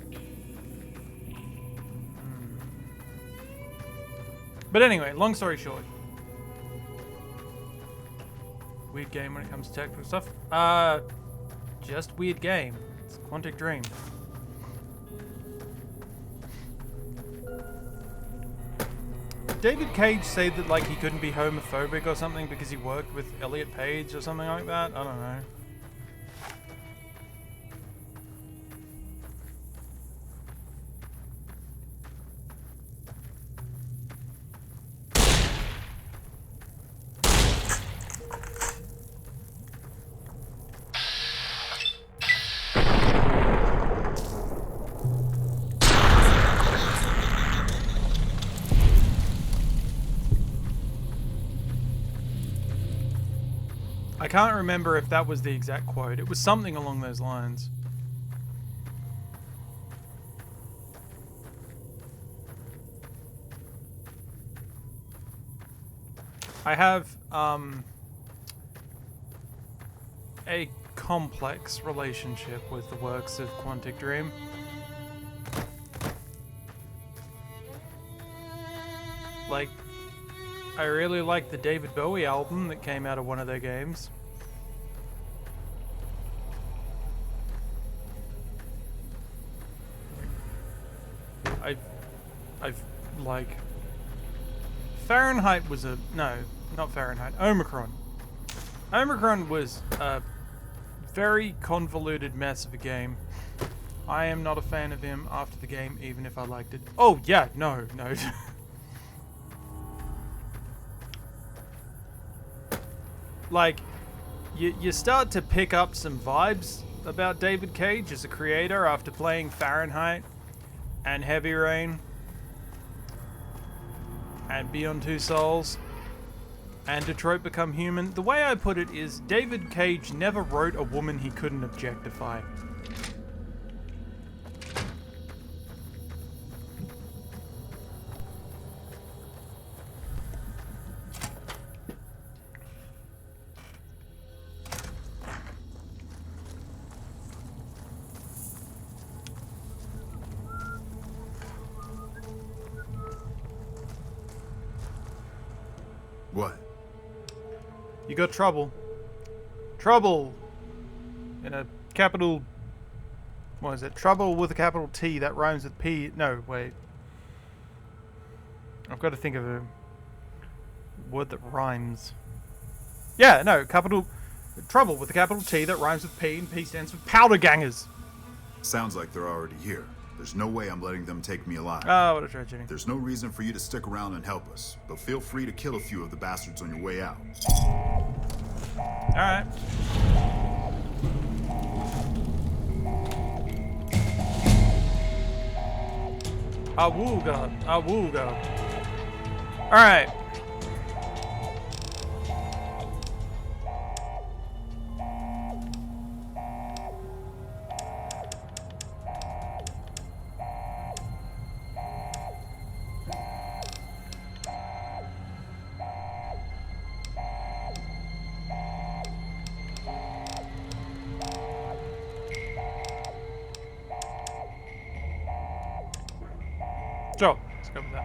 But anyway, long story short. Weird game when it comes to technical stuff. Just weird game. It's Quantic Dream. David Cage said that like he couldn't be homophobic or something because he worked with Elliot Page or something like that. I don't know. I can't remember if that was the exact quote. It was something along those lines. I have a complex relationship with the works of Quantic Dream. Like, I really like the David Bowie album that came out of one of their games. I've like Fahrenheit was a no, not Fahrenheit. Omicron. Omicron was a very convoluted mess of a game. I am not a fan of him after the game, even if I liked it. Oh yeah, no. Like, you start to pick up some vibes about David Cage as a creator after playing Fahrenheit and Heavy Rain and Beyond Two Souls and Detroit Become Human. The way I put it is David Cage never wrote a woman he couldn't objectify. What? You got trouble. Trouble! In a capital... What is it? Trouble with a capital T. That rhymes with P. No, wait. I've got to think of a word that rhymes. Yeah, no, capital... Trouble with a capital T that rhymes with P, and P stands for powder gangers. Sounds like they're already here. There's no way I'm letting them take me alive. Oh, what a tragedy. There's no reason for you to stick around and help us, but feel free to kill a few of the bastards on your way out. Alright. Awooga. Alright. So, let's go with that.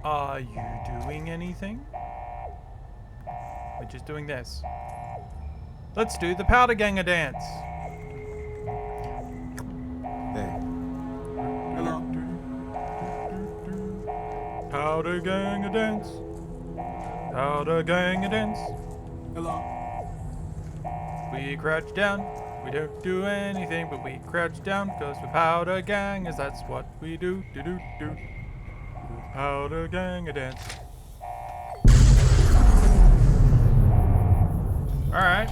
Are you doing anything? We're just doing this. Let's do the Powder Ganger dance. Hey. Hello. Powder Ganger dance. Powder Ganger dance. Hello. We crouch down. We don't do anything, but we crouch down because we're powder gangers. That's what we do. Powder ganger dance. All right.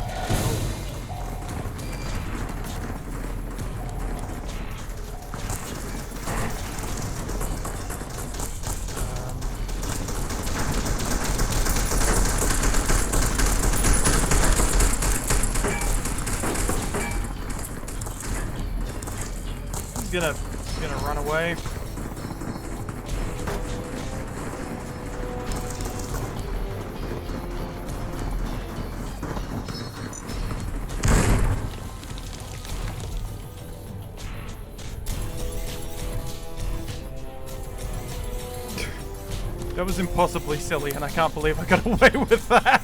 gonna run away. That was impossibly silly, and I can't believe I got away with that.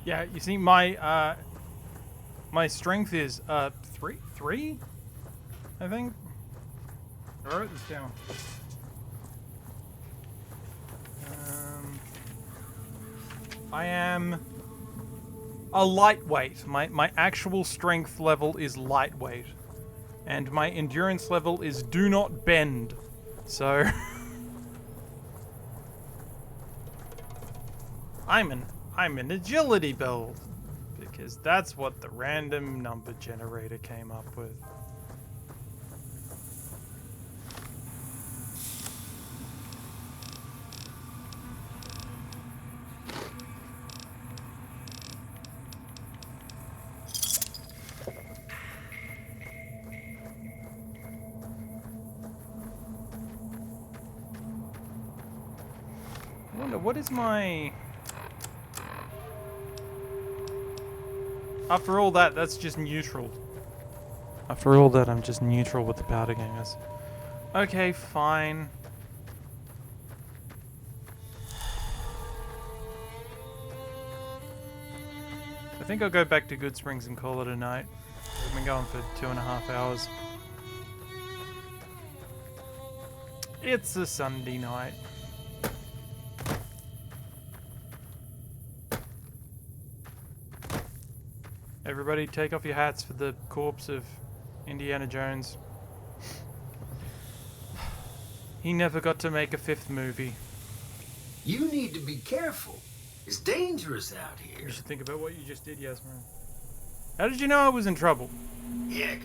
Yeah, you see, my strength is three, I think. I wrote this down. I am a lightweight. My actual strength level is lightweight, and my endurance level is do not bend. So I'm an agility build, because that's what the random number generator came up with. I wonder, what is my... After all that, that's just neutral. After all that, I'm just neutral with the powder gangers. Okay, fine. I think I'll go back to Good Springs and call it a night. We've been going for 2.5 hours. It's a Sunday night. Everybody take off your hats for the corpse of Indiana Jones. He never got to make a 5th movie. You need to be careful. It's dangerous out here. You should think about what you just did, Yasmin. How did you know I was in trouble? Heck,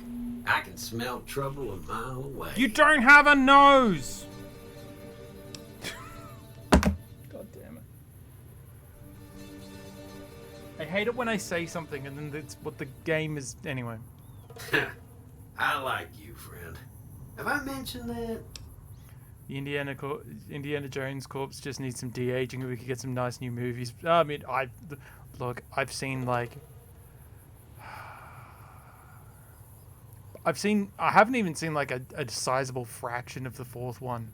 I can smell trouble a mile away. You don't have a nose! God damn it. I hate it when I say something and then that's what the game is anyway. I like you, friend. Have I mentioned that? The Indiana Jones corpse just needs some de-aging and we could get some nice new movies. I mean, I've seen like... I haven't even seen like a sizable fraction of the 4th one.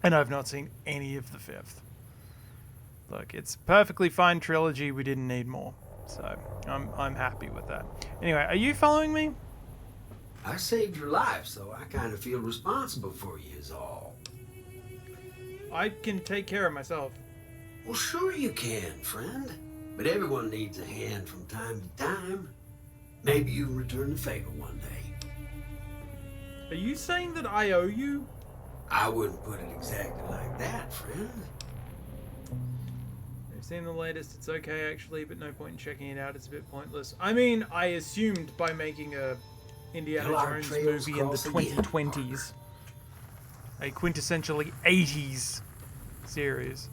And I've not seen any of the 5th. Look, it's a perfectly fine trilogy. We didn't need more. So, I'm happy with that. Anyway, are you following me? I saved your life, so I kind of feel responsible for you is all. I can take care of myself. Well, sure you can, friend. But everyone needs a hand from time to time. Maybe you'll return the favor one day. Are you saying that I owe you? I wouldn't put it exactly like that, friend. I've seen the latest. It's okay, actually, but no point in checking it out. It's a bit pointless. I mean, I assumed by making a Indiana Jones movie in the 2020s, a quintessentially 80s series.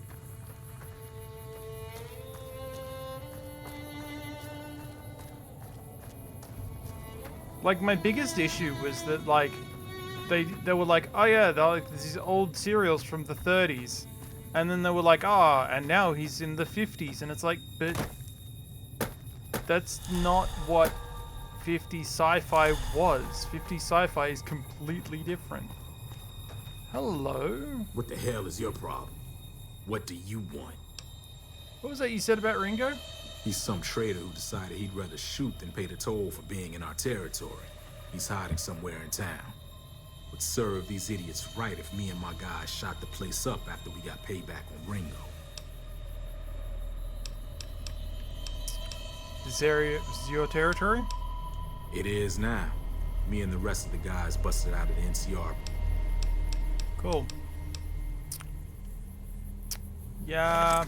Like, my biggest issue was that, like, they were like, oh yeah, they're like these old serials from the 30s. And then they were like, ah, and now he's in the 50s. And it's like, but that's not what 50 Sci-Fi was. 50 Sci-Fi is completely different. Hello? What the hell is your problem? What do you want? What was that you said about Ringo? He's some traitor who decided he'd rather shoot than pay the toll for being in our territory. He's hiding somewhere in town. Would serve these idiots right if me and my guys shot the place up after we got payback on Ringo. This area is your territory? It is now. Me and the rest of the guys busted out of the NCR. Cool. Yeah,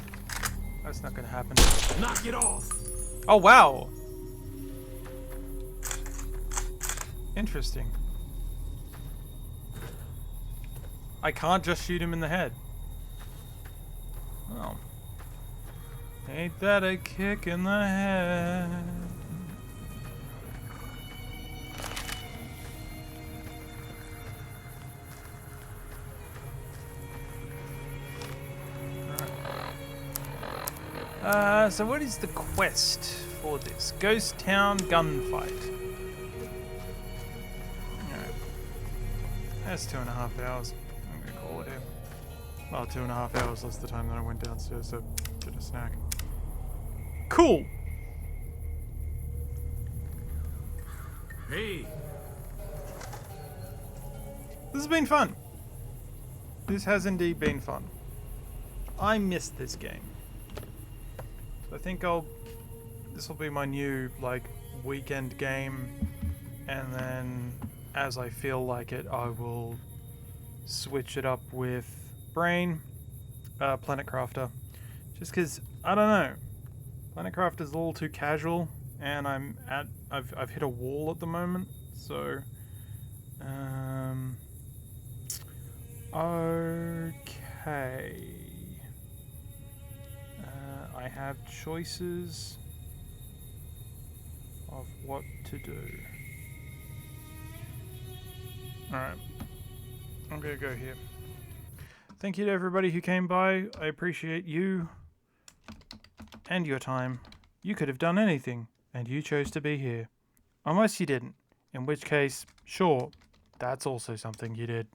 that's not gonna happen. Knock it off! Oh, wow. Interesting. I can't just shoot him in the head. Oh. Ain't that a kick in the head? So what is the quest for this? Ghost Town gunfight. Alright. That's 2.5 hours. I'm gonna call it here. Well, 2.5 hours less the time that I went downstairs to get a snack. Cool! Hey! This has been fun. This has indeed been fun. I missed this game. I think this will be my new, like, weekend game, and then, as I feel like it, I will switch it up with Brain, Planet Crafter, just because, I don't know, Planet Crafter is a little too casual, and I've hit a wall at the moment, so, okay. I have choices of what to do. Alright. I'm gonna go here. Thank you to everybody who came by. I appreciate you and your time. You could have done anything, and you chose to be here. Unless you didn't. In which case, sure, that's also something you did.